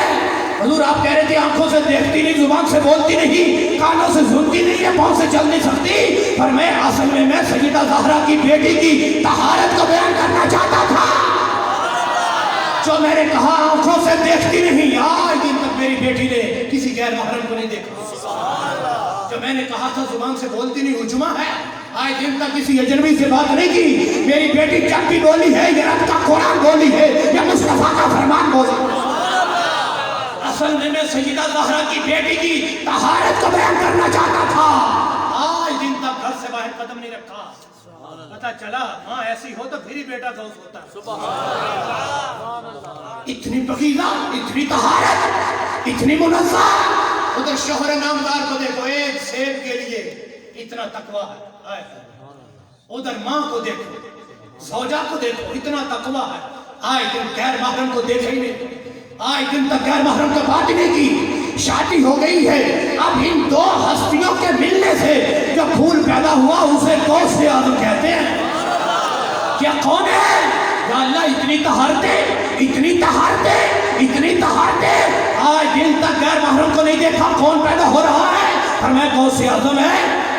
حضور آپ کہہ رہے تھے آنکھوں سے دیکھتی نہیں زبان سے بولتی نہیں کانوں سے سنتی نہیں ہے پاؤں سے چل نہیں سکتی پر میں اصل میں سیدہ زہرا کی بیٹی کی طہارت کو بیان کرنا چاہتا تھا. جو میں نے کہا آنکھوں سے دیکھتی نہیں آج دن تک میری بیٹی نے کسی غیر محرم کو نہیں دیکھا. جو میں نے کہا تھا زبان سے بولتی نہیں اجما ہے آج دن تک کسی اجنبی سے بات نہیں کی. میری بیٹی جب بھی بولی ہے یہ رب کا قرآن بولی ہے یا مصطفیٰ کا فرمان بولی ہے. اصل میں سیدہ زہرا کی بیٹی کی طہارت کو بیان کرنا چاہتا تھا. آج دن تک گھر سے باہر قدم نہیں رکھا. پتا چلا ماں ایسی ہو تو پھر ہی بیٹا غوث ہوتا. سبحان اللہ. اتنی پکیزہ اتنی طہارت اتنی منزہ. ادھر شوہر نامدار کو دیکھو ایک سیب کے لیے اتنا تقویٰ ہے. ادھر ماں کو دیکھو زوجہ کو دیکھو اتنا تقویٰ ہے. آئے دن غیر محرم کو دیکھے ہی نہیں آج دن تک غیر محرم کا بات ہی نہیں کی. شادی ہو گئی ہے اب ان دو ہستیوں کے ملنے سے جو پھول پیدا ہوا اسے غوث اعظم کہتے ہیں. کیا کون ہے یا اللہ اتنی طہارتیں اتنی طہارتیں اتنی طہارتیں آج دن تک غیر محرم کو نہیں دیکھا کون پیدا ہو رہا ہے فرمایا غوث اعظم ہے.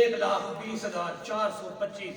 1,20,425,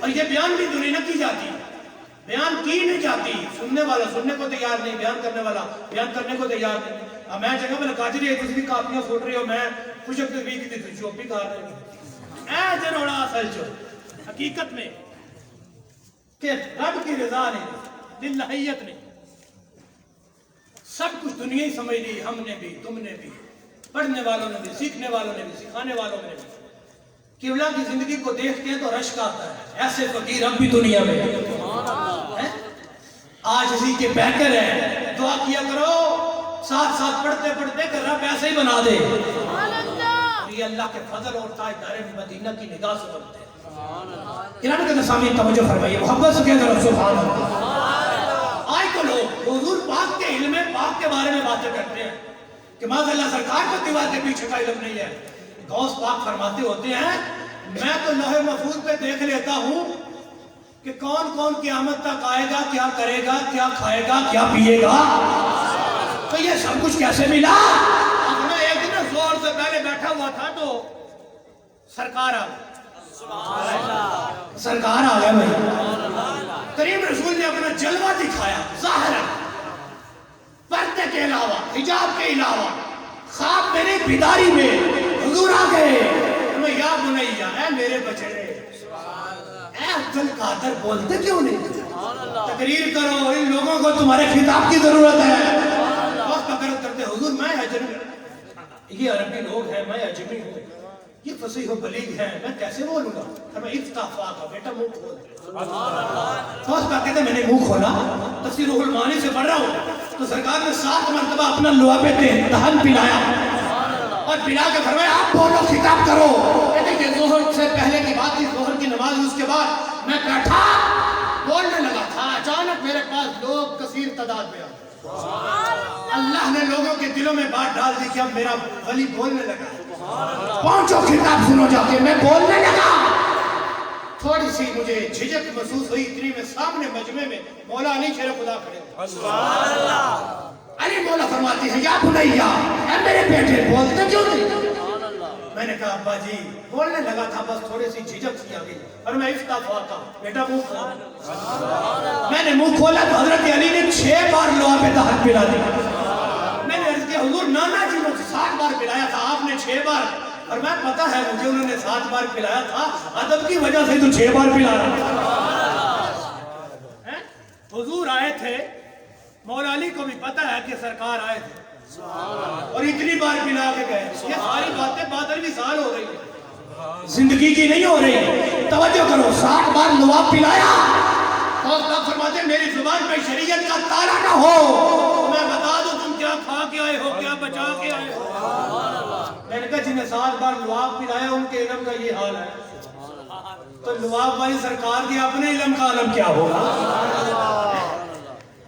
اور یہ بیان بھی دنیا کی جاتی، بیان کی نہیں جاتی. سننے والا سننے کو تیار نہیں، بیان کرنے والا بیان کرنے کو تیار نہیں. اب میں جگہ میں لگا دی تھی کاپیاں سوٹ رہی ہو، میں خوشک بھی کی تھی شوپی کار رہی ہوں. اے جنوڑا اصل جو حقیقت میں کہ رب کی رضا نہیں، للہیت نہیں، سب کچھ دنیا ہی سمجھ لی ہم نے بھی، تم نے بھی، پڑھنے والوں نے بھی، سیکھنے والوں نے بھی، سکھانے والوں نے بھی. قبلہ کی زندگی کو دیکھتے ہیں تو رشک آتا ہے، ایسے فقیر اب بھی دنیا میں آج اسی کے بہتر ہے. دعا کیا کرو ساتھ ساتھ پڑھتے پڑھتے کہ رب ایسے ہی بنا دے. یہ اللہ کے فضل اور تاجدار مدینہ کی نگاہ سے بنتے ہیں. قرآن کے سامنے توجہ فرمائیے، محبت سے کہہ کر سبحان اللہ. آج تو لوگ حضور پاک کے علم پاک کے بارے میں باتیں کرتے ہیں کہ معاذ اللہ سرکار کو دیوار کے پیچھے کا علم نہیں ہے. غوث پاک فرماتے ہوتے ہیں میں تو لوح محفوظ پہ دیکھ لیتا ہوں کہ کون کون قیامت تک آئے گا، کیا کرے گا، کیا کھائے گا، کیا پیے گا. تو یہ سب کچھ کیسے ملا؟ اب میں ایک دن زور سے پہلے بیٹھا ہوا تھا تو سرکار آ گئے، سرکار آ گئے بھائی. کریم رسول نے اپنا جلوہ دکھایا ظاہر پردے کے علاوہ، حجاب کے علاوہ. خواب میری بیداری میں حضور آ گئے. یا بنیا، اے میرے بچڑے، اے عبد القادر بولتے کیوں نہیں؟ تقریر کرو، ان لوگوں کو تمہارے خطاب کی ضرورت ہے. وقت فکر کرتے حضور میں اجمی، یہ عربی لوگ ہیں، میں اجمی ہوں، یہ فصیح و بلیغ ہیں، میں کیسے بولوں گا؟ میں افتافا کا بیٹا منہ کھول دے. وقت پاک کہتے میں نے منہ کھولا، تفسیر روح المعانی سے پڑھ رہا ہوں تو سرکار نے 7 مرتبہ اپنا لعاب دہن پلایا اور پلا کے فرمایا آپ بولو، خطاب کرو. کہتے کہ ظہر سے پہلے کی بات تھی، ظہر کی نماز، اس کے بعد میں بیٹھا بولنے لگا تھا، اچانک میرے پاس لوگ کثیر تعداد میں آئے. اللہ نے لوگوں کے دلوں میں بات ڈال دی کہ اب میرا ولی بولنے لگا. پہنچو خطاب سنو جا کے. میں بولنے لگا، تھوڑی سی مجھے جھجک محسوس ہوئی، اتنی میں سامنے مجمع میں مولا علی شیر خدا کھڑے. علی مولا فرماتی ہے یا بنیا، اے میرے بیٹے بولتے کیوں نہیں؟ میں نے کہا ابا جی بولنے لگا تھا، بس تھوڑی سی جھجک سی آ گئی اور میں افتافا کا بیٹا منہ کھولا. میں نے منہ کھولا تو حضرت علی نے 6 بار لعاب دہن پلا دی. میں نے عرض کیا حضور نانا جی نے 7 بار پلایا تھا، آپ نے 6 بار. اور میں پتا ہے مجھے انہوں نے 7 بار پلایا تھا، ادب کی وجہ سے تو 6 بار پلا رہا. حضور آئے تھے، مولا علی کو بھی پتا ہے کہ سرکار آئے تھے اور اتنی بار پلا کے گئے. یہ ساری باتیں 12ویں سال ہو رہی ہیں، زندگی کی نہیں ہو رہی. توجہ کرو، 7 بار لعاب پلایا. اور تب فرماتے ہیں میری زبان پہ شریعت کا تالا نہ ہو، میں بتا دوں تم کیا کھا کے آئے ہو، کیا بچا کے آئے ہو. میں نے کہا جنہیں 7 بار لعاب پلایا ان کے علم کا یہ حال ہے تو لعاب والی سرکار کے اپنے علم کا عالم کیا ہوگا.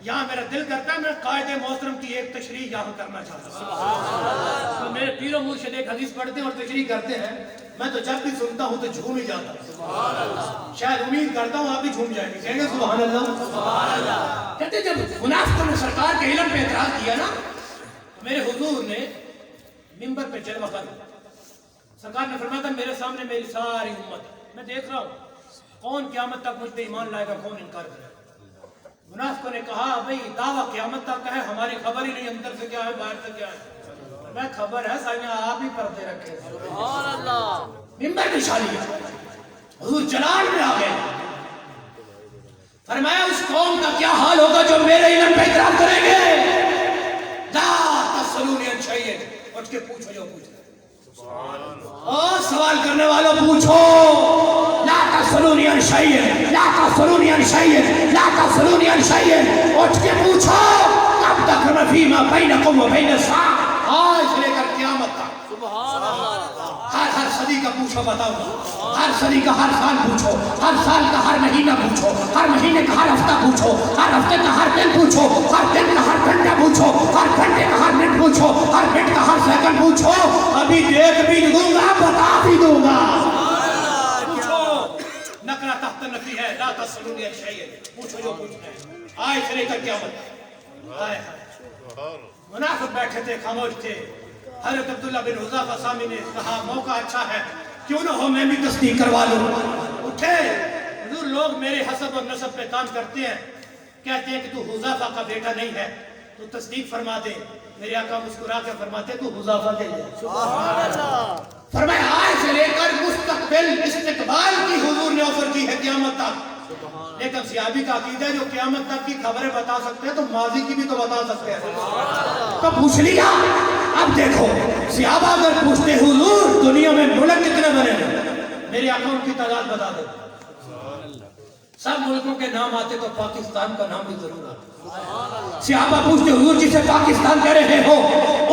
یہاں میرا دل کرتا ہے میں قائد محترم کی ایک تشریح یہاں کرنا چاہتا ہوں. تو میرے پیر و مرشد ایک حدیث پڑھتے ہیں اور تشریح کرتے ہیں، میں تو جب بھی سنتا ہوں تو جھوم ہی جاتا ہوں. شاید امید کرتا ہوں آپ بھی جھوم جائیں گے. کہیں گے سبحان اللہ. کہتے جب منافقوں نے سرکار کے علم پہ اعتراض کیا نا، میرے حضور نے منبر پہ جلوہ کر سرکار نے فرمایا تھا میرے سامنے میری ساری امت، میں دیکھ رہا ہوں کون قیامت تک مجھ پہ ایمان لائے گا، کون انکار کرے گا. منافقوں نے کہا بھئی دعویٰ قیامت تک کا ہے، ہماری خبر ہی نہیں اندر سے کیا ہے باہر سے کیا ہے. میں خبر ہے سائنہ آپ ہی پردے رکھے. سبحان اللہ. منبر کی شالی حضور جلال میں آ گئے، فرمایا اس قوم کا کیا حال ہوگا جو میرے علم پہ اعتراف کریں گے. لا تسألونی عن شیء، اٹھ کے پوچھو جو پوچھو. اور سوال کرنے والوں پوچھو. لا تسألونی عن شیء، لا تسألونی عن شیء، لا تسألونی عن شیء. اٹھ کے پوچھو کب تک میں فیما بینکم و بین الساعۃ، آج سے لے کر قیامت تک. سبحان اللہ. ہر صدی کا پوچھو بتاؤ گا، ہر صدی کا ہر سال پوچھو، ہر سال کا ہر مہینہ پوچھو، ہر مہینے کا ہر ہفتہ پوچھو، ہر ہفتے کا ہر دن پوچھو، ہر دن کا ہر گھنٹہ پوچھو، ہر گھنٹے کا ہر منٹ پوچھو، ہر منٹ کا ہر سیکنڈ پوچھو. ابھی دیکھ بھی دوں گا، بتا بھی دوں گا. نقرہ تحت نفی ہے. لا تسألونی عن شیء، پوچھو جو پوچھنا ہے آج سے لے کر قیامت. منافق بیٹھے تھے، خاموش تھے. حضرت عبداللہ بن حذافہ سامی نے کہا موقع اچھا ہے، کیوں نہ ہو میں بھی تصدیق کروا لوں. اٹھے حضور لوگ میرے حسب اور نسب پہ کام کرتے ہیں, کہتے ہیں کہ تو حذیفہ کا بیٹا نہیں ہے, تو تصدیق فرما دے. میرے آقا مسکرا کے فرماتے تو حذیفہ کے ہے. سبحان اللہ. فرمایا آج سے لے کر مستقبل استقبال کی حضور نے آفر کی ہے قیامت تک. لیکن صحابی کا عقیدہ ہے جو قیامت تک کی خبریں بتا سکتے ہیں تو ماضی کی بھی تو بتا سکتے ہیں. تو پوچھ لیا. اب دیکھو صحابہ اگر پوچھتے حضور دنیا میں ملک کتنے بنے ہیں, میرے آقا ان کی تعداد بتا دو. سب ملکوں کے نام آتے تو پاکستان کا نام بھی ضرور آتا. صحابہ پوچھتے حضور جسے پاکستان کہہ رہے ہو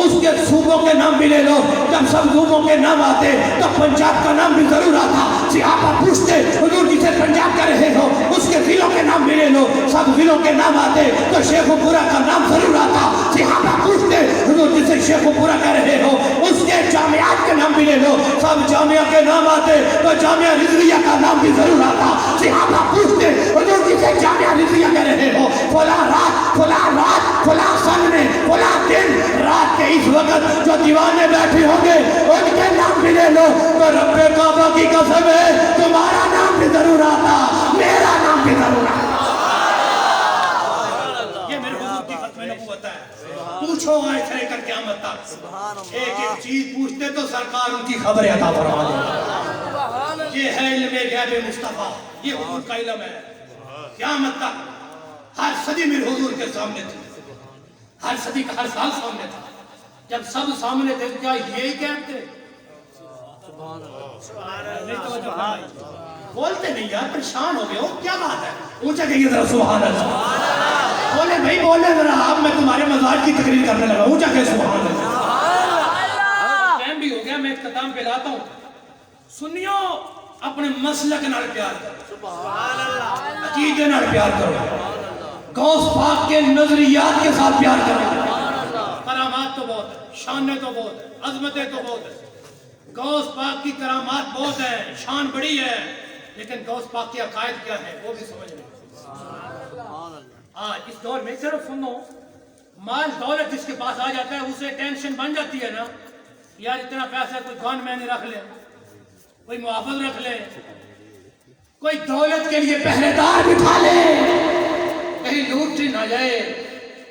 اس کے صوبوں کے نام بھی لے لو. جب سب صوبوں کے نام آتے تو پنجاب کا نام بھی ضرور آتا. صحابہ پوچھتے حضور جسے پنجاب کہہ رہے ہو اس کے ضلعوں کے نام بھی لے لو. سب ضلعوں کے نام آتے تو شیخ و پورہ کا نام ضرور آتا. صحابہ پوچھتے حضور جسے شیخ و پورہ کہہ رہے ہو اس کے جامعات کے نام بھی لے لو. سب جامعہ کے نام آتے تو جامعہ رضویہ کا نام بھی ضرور آتا. صحابہ پوچھتے حضور جسے جامعہ رضویہ کہہ رہے ہو فلاں رات فلاں سن میں فلاں دن رات کے اس وقت جو دیوانے بیٹھے ہوں گے ان کے نام بھی لے لو. تو رب کعبہ کی قسم ہے تمہارا نام بھی ضرور آتا, میرا نام بھی ضرور آتا. یہ میرے حضور کی ختم نبوت ہے. پوچھو آئے سے لے کر قیامت تک ایک ایک چیز پوچھتے تو سرکار ان کی خبریں عطا فرما دے. یہ ہے علم غیب مصطفیٰ, یہ حضور کا علم ہے. قیامت تک ہر صدی میرے حضور کے سامنے تھی, ہر صدی کا ہر سال سامنے تھا. جب سب سامنے تھے تو کیا یہی کہتے بولتے نہیں یار, پریشان ہو گئے ہو, کیا بات ہے؟ اونچا کہیے ذرا سبحان اللہ. بولے بھائی بولے ذرا, اب میں تمہارے مزاج کی تقریر کرنے لگا. اونچا کہے سبحان اللہ. ٹائم بھی ہو گیا, میں اختتام پہ لاتا ہوں. سنیو اپنے مسلک نال پیار کرو, سبحان اللہ, عقیدے نال پیار کرو, غوث پاک کے نظریات کے ساتھ پیار کرو. کرامات تو بہت ہے, شانیں تو بہت ہے, عظمتیں تو بہت ہے. غوث پاک کی کرامات بہت ہے, شان بڑی ہے, لیکن غوث پاک کے عقائد کیا ہے وہ بھی سمجھ لیں. آج اس دور میں صرف سنو, مال دولت جس کے پاس آ جاتا ہے اسے ٹینشن بن جاتی ہے نا, یار اتنا پیسہ کوئی گن میں نہیں رکھ لے, کوئی محافظ رکھ لے, کوئی دولت کے لیے پہرے دار بٹھا لے, کہیں لوٹ نہ جائے.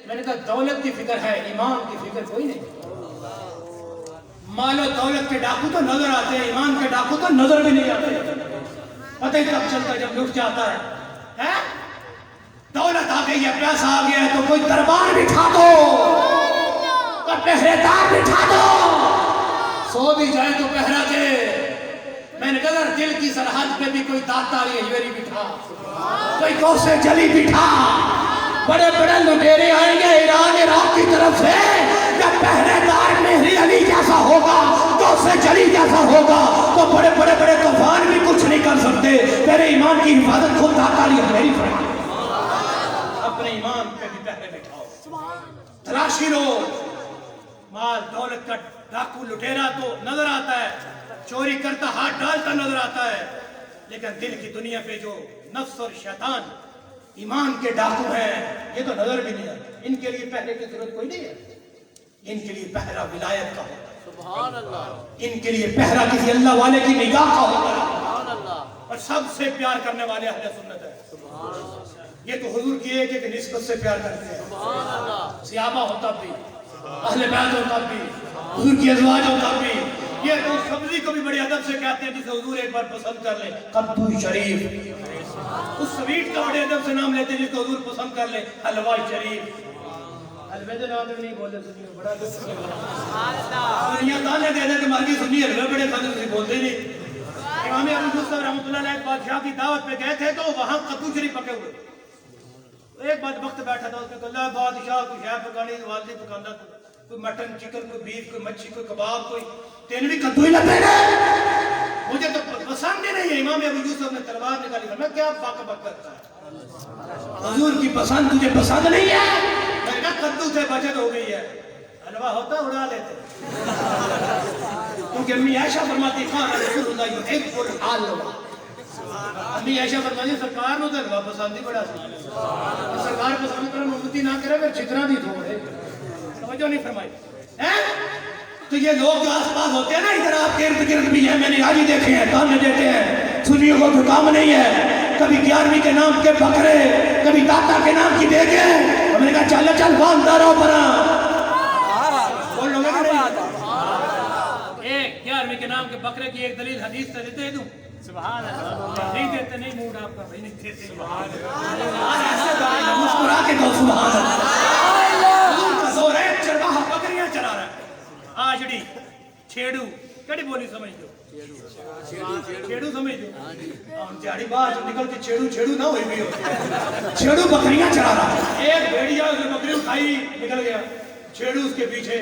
میں نے کہا دولت کی فکر ہے, ایمان کی فکر کوئی نہیں. مال و دولت کے ڈاکو تو نظر آتے ہیں, ایمان کے ڈاکو تو نظر بھی نہیں آتے. پتہ ہی کب چلتا ہے جب لٹ جاتا ہے. دولت آ گئی ہے, پیسہ آ گیا ہے تو کوئی دربار بٹھا دو, کوئی پہرے دار بٹھا دو, سو بھی جائے تو پہرا دے. میں نے کہا دل کی سرحد پہ بھی کوئی داتاری ہیوری بٹھا, کوئی کوسے جلی بٹھا. بڑے بڑے لٹیرے آئیں گے ایران عراق کی طرف سے, جب پہرے دار مہری علی جیسا ہوگا, کوسے جلی جیسا ہوگا, تو بڑے بڑے بڑے طوفان بھی کچھ نہیں کر سکتے. میرے ایمان کی حفاظت خود داتاری ہیوری فرما. اپنے ایمان پہ بھی پہرے بٹھاؤ, تلاشی رو. مال دولت کا ڈاکو لٹیرا تو نظر آتا ہے, چوری کرتا ہاتھ ڈالتا نظر آتا ہے, لیکن دل کی دنیا پہ جو نفس اور شیطان ایمان کے ڈاکو ہیں یہ تو نظر بھی نہیں آتے. ان کے لیے پہرے کی ضرورت کوئی نہیں ہے, ان کے لیے پہرا ولایت کا ہوتا ہے. سبحان اللہ. ان کے لیے پہرا کسی اللہ والے کی نگاہ کا ہوتا ہے. سبحان اللہ. اور سب سے پیار کرنے والے اہل سنت ہے. سبحان اللہ. یہ تو حضور کی ایک ایک نسبت سے پیار کرتے ہیں. سبحان اللہ. صحابہ ہوتا بھی, اہل بیت ہوتا بھی, حضور کی ازواج ہوتا بھی. یہ تو سبزی کو بھی بڑے ادب سے کہتے ہیں جسے حضور ایک بار پسند کر لے, قدو شریف. اس سویٹ کا بڑے ادب سے نام لیتے ہیں جس کو حضور پسند کر لے, حلوہ شریف. حلوے دے نام نہیں بولے سنیے, بڑا دنیا تانے دے دے کہ مرگی سنی حلوے بڑے خدر سے بولتے نہیں. امام ابو یوسف رحمۃ اللہ علیہ بادشاہ کی دعوت پہ گئے تھے تو وہاں قدو شریف پکے ہوئے. ایک بدبخت بیٹھا تھا, اس نے کہا بادشاہ کوئی شے پکانی, والدی پکانا, کوئی مٹن چکن, کوئی بیف, کوئی مچھی, کوئی کباب, کوئی تین بھی کدو ہی لگے گا, مجھے تو پسند ہی نہیں ہے. امام ابو یوسف نے تلوار نکالی, میں کیا بک بک کرتا ہے, حضور کی پسند تجھے پسند نہیں ہے. میں نے کہا کدو سے بچت ہو گئی ہے, حلوہ ہوتا اڑا لیتے. کیونکہ امی عائشہ فرماتی کان رسول اللہ یحب الحلوہ. امی عائشہ فرماتی سرکار نو تے حلوہ پسند ہی بڑا سی. سرکار پسند کرن امتی نہ کرے پھر چکنا دی تھوڑے. توجہ نہیں فرمائی. تو یہ لوگ جو آس پاس ہوتے ہیں نا ادھر آپ کے ارد گرد بھی ہیں، میں نے آج ہی دیکھے ہیں، تانے دیتے ہیں، سنیوں کو تو کام نہیں ہے، کبھی 11ویں کے نام کے بکرے، کبھی داتا کے نام کی دیکھے، میں نے کہا چل چل باندھتا رہو پرا بول لوگے کہ نہیں؟ ایک 11ویں کے نام کے بکرے کی ایک دلیل حدیث سے دے دوں؟ سبحان اللہ، نہیں دیتے، نہیں موڈ آپ کا بھائی نہیں دیتے، مسکرا کے دو سبحان اللہ، حضور کا زور ہے، چرواہا بکریاں چلا رہا ہے، آجڑی چھیڑو کڑی بولی سمجھ دو، چھیڑو سمجھ دو، جاڑی بات نکل کے چھیڑو نہ ہوئی بھی ہو، چھیڑو بکریاں چلا رہا ہے، ایک بھیڑیا اس نے بکری اٹھائی نکل گیا، چھیڑو اس کے پیچھے،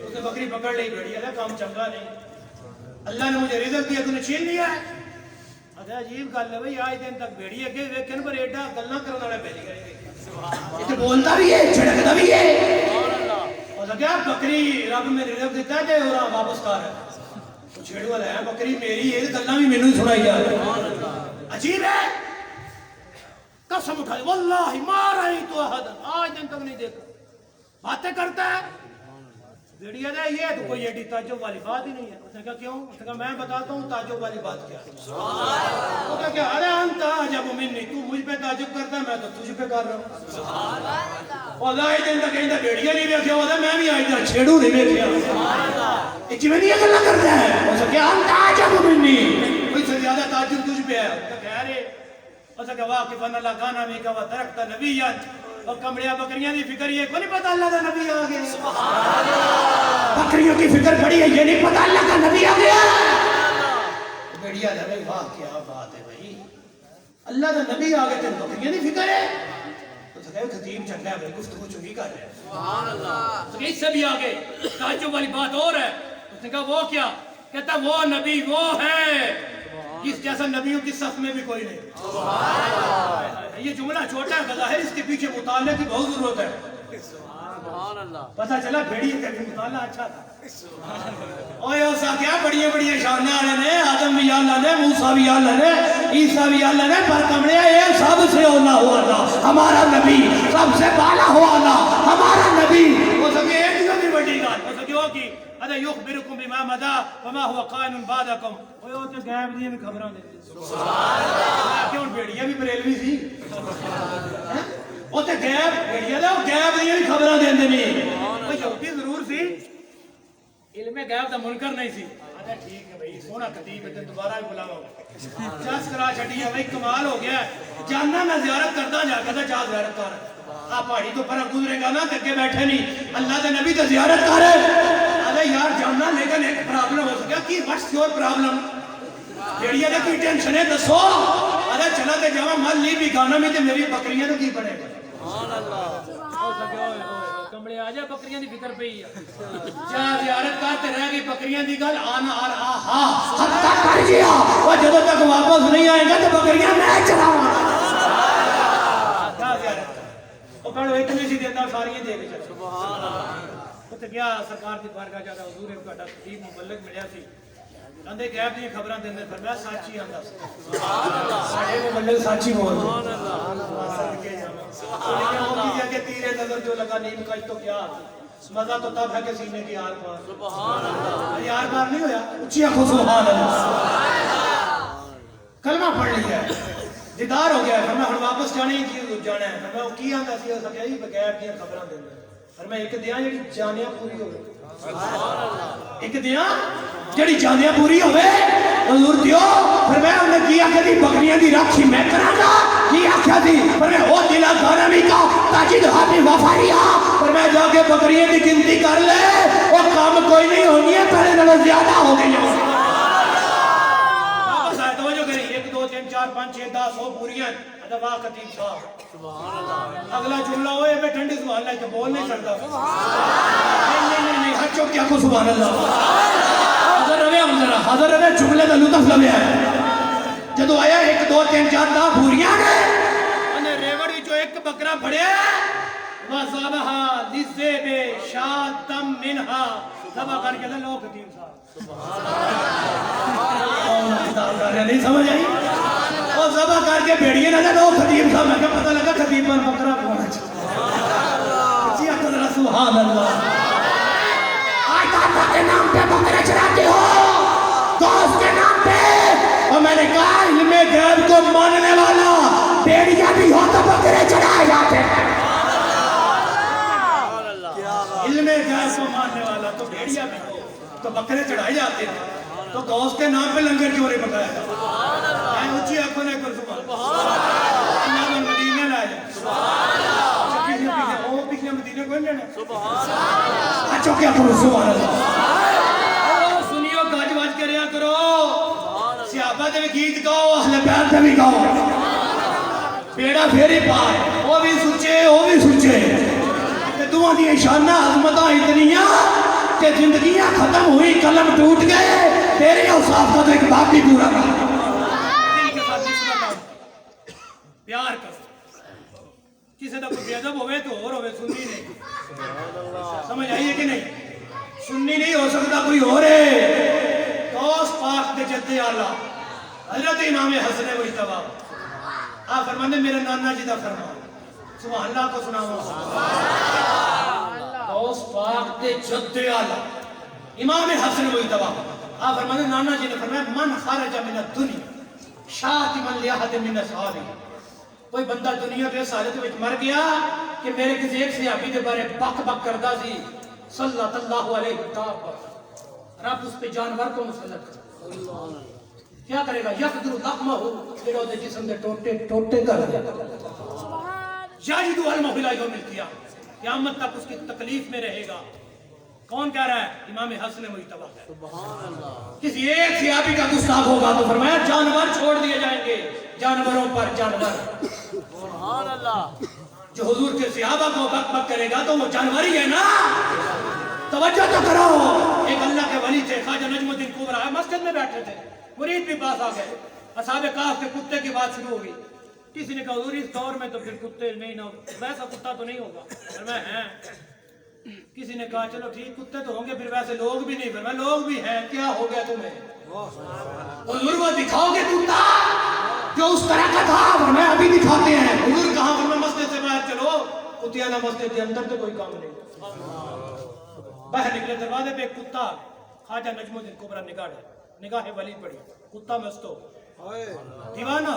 اس نے بکری پکڑ لی، بھیڑیا لے کام چنگا نہیں، اللہ نے مجھے رزق دیا تو نے چھین لیا ہے، اچھا عجیب گل ہے بھئی آج دن تک بھیڑی اگے ویکھن پر ایڈا گلاں کرن والا بیٹھ گئے، یہ تو بولتا بھی ہے چھڑکتا بھی ہے، اور کیا بکری رب میں رزق دیتا ہے کہ اور واپس کر ہے، تو چھیڑو والا ہے بکری میری ہے گلاں بھی مینوں سنائی جا رہی ہیں، عجیب ہے، قسم اٹھا واللہ ما رأیت احدا، آج دن تک نہیں دیکھا، باتیں کرتا ہے، بھیڑیا نے یہ تو کوئی ایڈی تعجب والی بات ہی نہیں ہے، اس نے کہا کیوں؟ اس نے کہا میں بتاتا ہوں تعجب والی بات کیا ہے، وہ کہا کہ ارے انت عجب منی، تو مجھ پہ تعجب کرتا ہے میں تو تجھ پہ کر رہا ہوں، اور آج دن تک کہیں بھیڑیا نہیں دیکھا ہوتا میں بھی آج دن چھیڑو نہیں دیکھا، اچھی میں نہیں اگلا کرتا ہے، اس نے کہا انت عجب منی، کوئی سے زیادہ تعجب تجھ پہ ہے، اس نے کہا ارے اس نے کہا واقف ان اللہ کانا میں کہا ترکتا نبیت، اور کمڑیاں بکریاں دی فکر یہ کو نہیں پتا اللہ کا نبی آ گیا، سبحان اللہ، بکریوں کی فکر پڑی ہے یہ نہیں پتا اللہ کا نبی آ گیا، بڑھیا ہے بھائی، واہ کیا بات ہے بھائی، اللہ کا نبی آ گیا تو بکریاں دی فکر ہے، تو کہا خطیب چنگا ہے بھائی گفتگو چنگی کر رہے ہیں، سبحان اللہ، تو اس سے بھی آگے تعجب والی بات اور ہے، اس نے کہا وہ کیا؟ کہتا وہ نبی وہ ہے جس جیسا نبیوں کی صف میں بھی کوئی نہیں، سبحان اللہ، یہ جملہ چھوٹا ہے بظاہر اس کے پیچھے مطالعے کی بہت ضرورت ہے، سبحان اللہ، پتہ چلا بھیڑی کا مطالعہ اچھا تھا، اوے اوسا کیا بڑی شانیں والے نے، آدم بھی اللہ نے، موسیٰ بھی اللہ نے، عیسیٰ بھی اللہ نے، پر کمڑے یہ سب سے اولا ہوا اللہ ہمارا نبی، سب سے بالا ہوا اللہ ہمارا نبی، ہو سکے ایک جو بھی بڑی گال ہو سکے ہو کی ادا یخبرکم بما مدا وما هو قائن بعدکم، اوے وہ تے غیب دی بھی خبراں دے، سبحان اللہ، کیوں بھیڑیا بھی بریلوی سی، وہ تے غیب بھیڑیا دا غیب دی بھی خبراں دیندے نے، وہ یہودی ضرور سی، علم غیب دا منکر نہیں سی، اچھا ٹھیک ہے بھائی سونا خطیب ہے دوبارہ بھی بلاواں، جس کرا چھڈی ہے بھائی کمال ہو گیا ہے، جاننا میں زیارت کردا جا کے جا زیارت کر، آپ پہاڑی تو پر گزرے گا نا کہ بیٹھے نہیں اللہ دے نبی تے زیارت کر، ارے یار جاننا لیکن ایک پرابلم ہو سکیا کی واٹس یور پرابلم، بھیڑیا دے کی ٹینشن ہے دسو، ارے چلا تے جاواں مل لی بھی گانا میں تے میری بکریاں نو کی بنے گا، سبحان اللہ، ہو سکے کمڑے آ جا بکریاں دی فکر پئی ہے، جا زیارت کرتے رہ گئی بکریاں دی گل آنا آر آہا حتہ کر گیا، وہ جدوں تک واپس نہیں آئے گا تے بکریاں میں چلاواں، جا زیارت وہ پڑھو ایک نہیں سی دیتا ساری دے کے چلو، سبحان اللہ، تے گیا سرکار دی بارگاہ جا حضور نے تہاڈا خطیب مبلغ ملیا سی، کہندے غیب دی خبراں دیندے فرمایا سچ ہی آندا سی، سبحان اللہ، ساڈے مبلغ سچ ہی بول، سبحان اللہ، صدقے جاواں، سبحان اللہ، کہ تیرے نظر جو لگا نیم کج تو کیا مزہ تو تب ہے کہ سینے کی آر پار، سبحان اللہ، یار پار نہیں ہویا اونچی آنکھوں سبحان اللہ، سبحان اللہ، کلمہ پڑھ لیا ہے دیدار ہو گیا ہے، فرمایا ہن واپس جانے کی جانا ہے، فرمایا وہ کی آندا سی سکیا جی بغیر دی خبراں دیندا، فرمایا ایک دیاں جڑی جانیاں پوری ہوے، سبحان اللہ، ایک دیاں جڑی جانیاں پوری ہوے حضور دیو، فرمایا انہیں کی آکھیا دی بکریاں دی راکھی میں کراں گا، کی آکھیا دی فرمایا او دلا گھرانی کا تاجد حامی وفاریا، فرمایا جا کے بکریاں دی گنتی کر لے، وہ کام کوئی نہیں ہونی ہے پہلے نالوں زیادہ ہو گئی ہے، 1 2 3 4 5 6 10 100 پوریاں ادوا خطیب صاحب، سبحان اللہ، اگلا جملہ ہوئے میں ٹھنڈی سبحان اللہ تو بول نہیں سکتا، نہیں ہر چوک کیا کو سبحان اللہ، حضر روے جملے دا لطف لوے ہے، جدو آیا 1 2 3 4 10 پوریاں نے انہیں ریوڑ وچوں ایک بکرا پھڑیا وَذَبَحَ لِلذِّئْبِ شَاةً مِنْهَا، ذبح کر کے لو خطیب صاحب، سبحان اللہ، نہیں سمجھ آئی، اور ذبح کر کے بھیڑیے نہ لو خطیب صاحب، میں کہا پتہ لگا خطیب پر بکرا پڑھنا چاہتا، سبحان اللہ، سبحان اللہ، کے نام پہ بکرے چڑھاتے ہو، غوث کے نام پہ. اور میں نے کہا علم غیب کو ماننے والا بھیڑیا بھی ہو تو بکرے چڑھائے جاتے ہیں. علم غیب کو ماننے والا تو بھیڑیا بھی ہو تو بکرے چڑھائے جاتے ہیں، تو غوث کے نام پہ لنگر کیوں نہیں پکایا جاتا؟ میں اونچی آنکھوں نے کر سبحان اللہ میں مدینے لائے وہ پچھلے مدینے کو لینا اچھا کیا کرو سبحان اللہ. سنیو گاج واج کریا کرو، صحابہ دے گیت گاؤ، اہل بیت دے بھی گاؤ، بیڑا پھیری پائے وہ بھی سچے وہ بھی سچے. دعا دی شانہ عظمتاں اتنیاں کہ زندگیاں ختم ہوئی، قلم ٹوٹ گئے، تیرے اوصاف کا تو ایک باپ بھی پورا کر. دل کے ساتھ نسبت پیار کر، کسی دا کوئی بے ادب ہوئے تو اور ہوئے، سنی نہیں. سمجھ آئیے کہ نہیں؟ سنی نہیں ہو سکتا کوئی اور ہے. غوث پاک دے جد اعلیٰ حضرت امام حسن مجتبیٰ آپ فرمانے میرے نانا جی دا فرمان، سبحان اللہ کو سناؤں. غوث پاک دے جد اعلیٰ امام حسن مجتبیٰ آپ فرمانے نانا جی نے فرمایا من خرج من الدنیا شاتما لأحد من اصحابہ. کوئی بندہ دنیا کے اس حالت میں مر گیا کہ میرے کسی ایک صحابی کے بارے بک بک کردہ سی، صلی اللہ علیہ وسلم، رب اس پہ جانور کو مسلط کر. کیا کرے گا؟ یقدر لقمہ ہو، جڑو دے جسم دے ٹوٹے ٹوٹے کر دیا. یاجدو علمہ لا یوم القیامہ، قیامت تک اس کی تکلیف میں رہے گا. کون کہہ رہا ہے؟ امام حسن مجتبیٰ. کسی ایک صحابی کا گستاخ ہوگا تو فرمایا جانور چھوڑ دیے جائیں گے، جانوروں پر جانور. سبحان اللہ. جو حضور کے صحابہ کو بک بک کرے گا تو وہ جانور ہی ہے نا. توجہ تو کرو. ایک اللہ کے ولی تھے خواجہ نجم الدین کبرا، مسجد میں بیٹھے تھے، مرید بھی پاس آ گئے. اصحاب کہف کے کتے کی بات شروع ہو گئی. کسی نے کہا حضور اس دور میں تو پھر کتے نہیں نہ ویسا کتا تو نہیں ہوگا. فرمایا ہیں. کسی نے کہا چلو ٹھیک کتے تو ہوں گے، پھر ویسے لوگ بھی نہیں. فرمایا لوگ بھی ہیں، کیا ہو گیا تمہیں؟ حضور وہ دکھاؤ گے کتا جو اس طرح کا تھا؟ فرمایا ابھی دکھاتے ہیں. حضور کہاں؟ فرمایا مسجد سے باہر چلو. کتیانہ مسجد کے اندر تو کوئی کام نہیں. باہر نکلے دروازے پہ ایک کتا، خواجہ نجم الدین کبرا نگاہ ولی پڑی، کتا مستو دیوانہ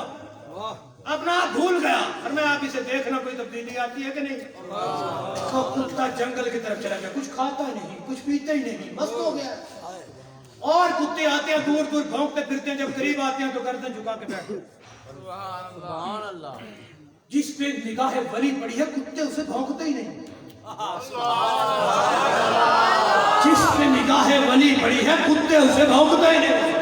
اپنا بھول گیا. فرمایا آپ اسے دیکھنا کوئی تبدیلی آتی ہے کہ نہیں؟ تو کتا جنگل کی طرف چلا گیا، کچھ کھاتا ہی نہیں، کچھ پیتا ہی نہیں، مست ہو گیا. اور کتے آتے ہیں دور دور بھونکتے پھرتے ہیں، جب قریب آتے ہیں تو گردن جھکا کے بیٹھتے. جس پہ نگاہ ولی پڑی ہے کتے اسے بھونکتے ہی نہیں. جس پہ نگاہ ولی پڑی ہے کتے اسے بھونکتے ہی نہیں.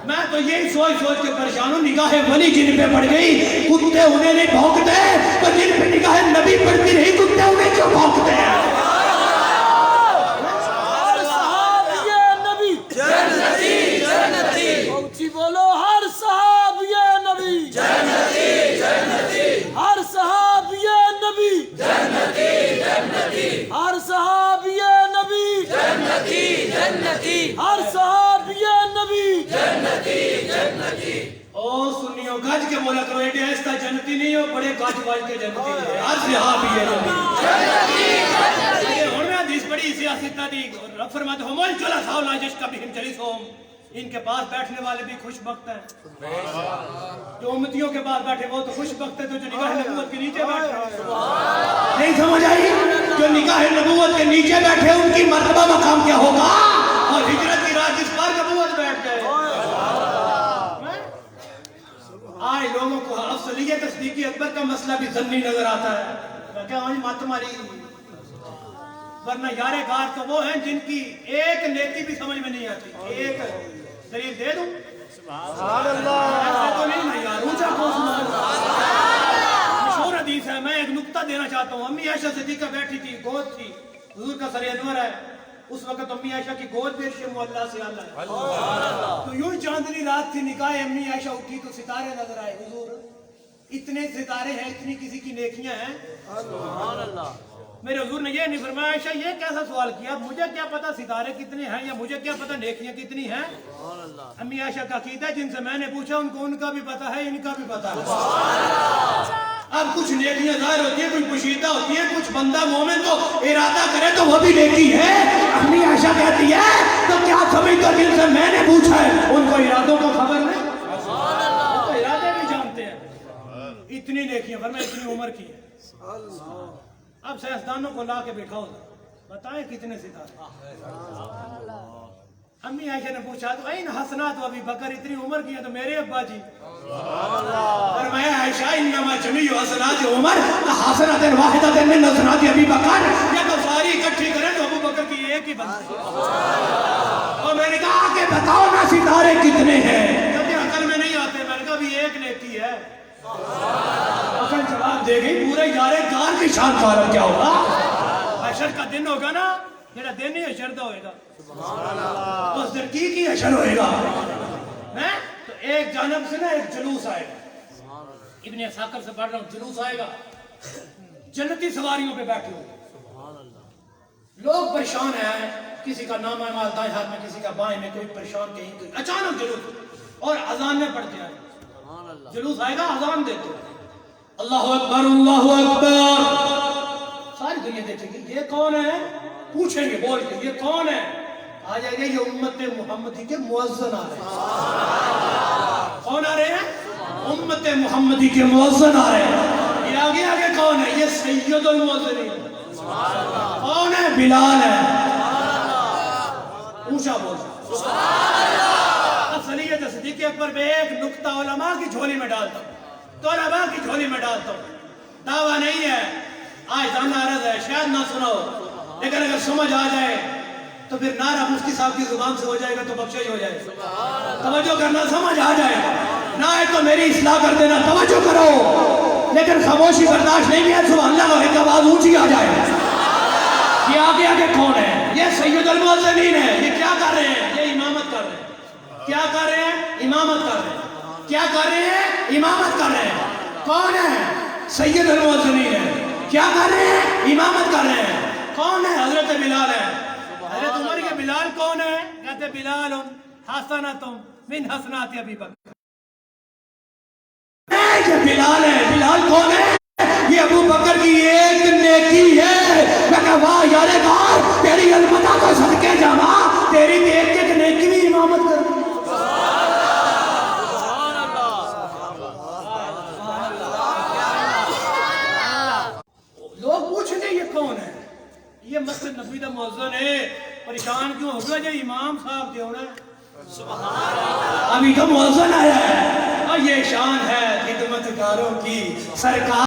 میں تو یہی سوچ سوچ کے پریشان ہوں، نگاہ ولی جن پہ پڑ گئی کتے انہیں نہیں بھونکتے، تو جن پہ نگاہ نبی پڑتی رہی کتے انہیں کیوں بھونکتے ہیں؟ بولو ہر صحابی نبی جنتی جنتی، ہر صحابی نبی جنتی جنتی، ہر صحابی نبی جنتی جنتی، ہر صحابی نبی جنتی جنتی. او سنیو گج کے مولا کرو، ایڈے ایستا جنتی نہیں ہو، بڑے گج واج کے جنتی ہے. ہر صحابی نبی جنتی جنتی. ہن میں حدیث بڑی سیاست دی رب فرماتے ہو مول چلا ساو لاجش کا بہم جلیسوم، ان کے پاس بیٹھنے والے بھی خوش بخت ہیں. جو امتیوں کے پاس بیٹھے وہ تو خوش بخت ہیں، تو جو نگاہ نبوت کے نیچے بیٹھے نہیں سمجھ آئی؟ جو نگاہ نبوت کے نیچے بیٹھے ان کی مرتبہ مقام کیا ہوگا؟ اور ہجرت کی رات جس پر نبوت بیٹھ گئے. آئے لوگوں کو افضلیت تصدیقی اکبر کا مسئلہ بھی ضمنی نظر آتا ہے. کیا آج مات ماری، ورنہ یارے گار تو وہ ہیں جن کی ایک نیکی بھی سمجھ میں نہیں آتی. ایک دلیل دے دوں؟ سبحان اللہ. ایسا تو نہیں نا یار، اونچا کو سبحان اللہ. مشہور حدیث ہے، میں ایک نکتہ دینا چاہتا ہوں. امی عائشہ صدیقہ بیٹھی تھی، گود تھی، حضور کا سر انور ہے. اس وقت امی عائشہ کی گود بھی عرش معلیٰ سے اعلیٰ ہے. تو یوں چاندنی رات تھی، نگاہ امی عائشہ اٹھی تو ستارے نظر آئے. حضور اتنے ستارے ہیں، اتنی کسی کی نیکیاں ہیں. سبحان اللہ. میرے حضور نے یہ نہیں فرمایا عائشہ یہ کیسا سوال کیا، مجھے کیا پتا ستارے کتنے ہیں یا مجھے کیا پتا نیکیاں کتنی ہیں. امی عائشہ کا عقیدہ جن سے میں نے پوچھا ان کو ان کا بھی پتا ہے، ان کا بھی پتا ہے. اب کچھ نیکیاں ظاہر ہوتی ہیں، کچھ پوشیدہ ہوتی ہیں، کچھ بندہ مومن تو ارادہ کرے تو وہ بھی نیکی ہے۔ امی عائشہ کہتی ہے تو کیا سمجھتا جن سے میں نے پوچھا ہے ان کو ارادوں کا خبر نہیں؟ وہ تو ارادے بھی جانتے ہیں۔ اتنی نیکیاں، ورنہ اتنی عمر کی ہے۔ اب سائنسدانوں کو لا کے بٹھاؤ، بتائیں کتنے ستارے۔ امی عائشہ نے پوچھا تو این حسنات و ابی بکر، اتنی عمر کی ہے تو میرے ابا جی؟ فرمایا عائشہ انما جمیع حسنات عمر حسنات واحدۃ من حسنات ابی بکر، یہ تو ساری اکٹھی کریں تو ابو بکر کی ایک ہی بنتی۔ اور میں نے کہا کہ بتاؤ نا ستارے کتنے ہیں؟ کہتے عقل میں نہیں آتے۔ میں نے کہا بھی ایک نیکی ہے۔ عقل جواب دے گئی پورے یارے کار کی شان کارا کیا ہوگا؟ حشر کا دن ہوگا نا، جڑا دن ہی حشر دا ہوئے گا، اس دن کی حشر ہوئے گا۔ تو ایک جانب سے نا ایک جلوس آئے گا، ابن اسحاق سے پڑھ رہا ہوں، جلوس آئے گا، جنتی سواریوں پہ بیٹھے ہوئے، لوگ پریشان ہیں، کسی کا نام ہے مال دائیں ہاتھ میں، کسی کا بائیں میں، کوئی پریشان کہیں کوئی، اچانک جلوس اور اذان میں پڑھتے ہیں۔ جلوس آئے گا، اذان دیتے ہیں، اللہ اکبر اللہ اکبر، ساری دنیا دیکھیں گے یہ کون ہے، پوچھیں گے بول کے یہ کون ہے، آ جائے گا یہ امت محمدی کے مؤذن آ رہے ہیں۔ کون آ رہے ہیں؟ امت محمدی کے مؤذن آ رہے ہیں۔ یہ آگے آگے کون ہے؟ یہ سید المؤذنین۔ کون ہے؟ بلال ہے۔ اونچا بول اصلیت صدیق اکبر پہ ایک نکتہ علماء کی جھولی میں ڈالتا ہوں، طلباء کی جھولی میں ڈالتا ہوں، دعویٰ نہیں ہے، آج دانا عرض ہے، شاید نہ سنو، لیکن اگر سمجھ آ جائے تو پھر نعرہ مفتی صاحب کی زبان سے ہو جائے گا تو بخشش ہو جائے گا۔ توجہ کرنا، سمجھ آ جائے گا، نہ آئے تو میری اصلاح کر دینا، توجہ کرو، لیکن خاموشی برداشت نہیں ہے، سبحان اللہ ایک آواز اونچی آ جائے گا۔ یہ آگے آگے کون ہے؟ یہ سید المؤذنین ہے۔ یہ کیا کر رہے ہیں؟ یہ امامت کر رہے ہیں۔ کیا کر رہے ہیں؟ امامت کر رہے ہیں۔ کیا کر رہے ہیں؟ امامت کر رہے ہیں۔ کون ہے؟ سید المؤذنین ہے۔ کیا کر رہے ہیں؟ امامت کر رہے ہیں۔ کون ہے؟ حضرت بلال ہے۔ حضرت عمر کے بلال کون ہے؟ کہتے بلال حسنۃ من حسنات ابی بکر۔ یہ بلال ہے۔ بلال کون ہے؟ یہ ابو بکر کی ایک نیکی ہے۔ میں کہا واہ یار غار، تیری علمتا کو صدقے جاوا، تیری ایک ایک نیکی بھی امامت کر دی۔ لوگ پوچھتے یہ کون ہے؟ یہ مسجد نبوی دا مؤذن ہے۔ پریشان کیوں ہو گیا؟ جو امام صاحب جو ہونا ابھی تو مؤذن آیا ہے، اور یہ شان ہے خدمتگاروں کی سرکار۔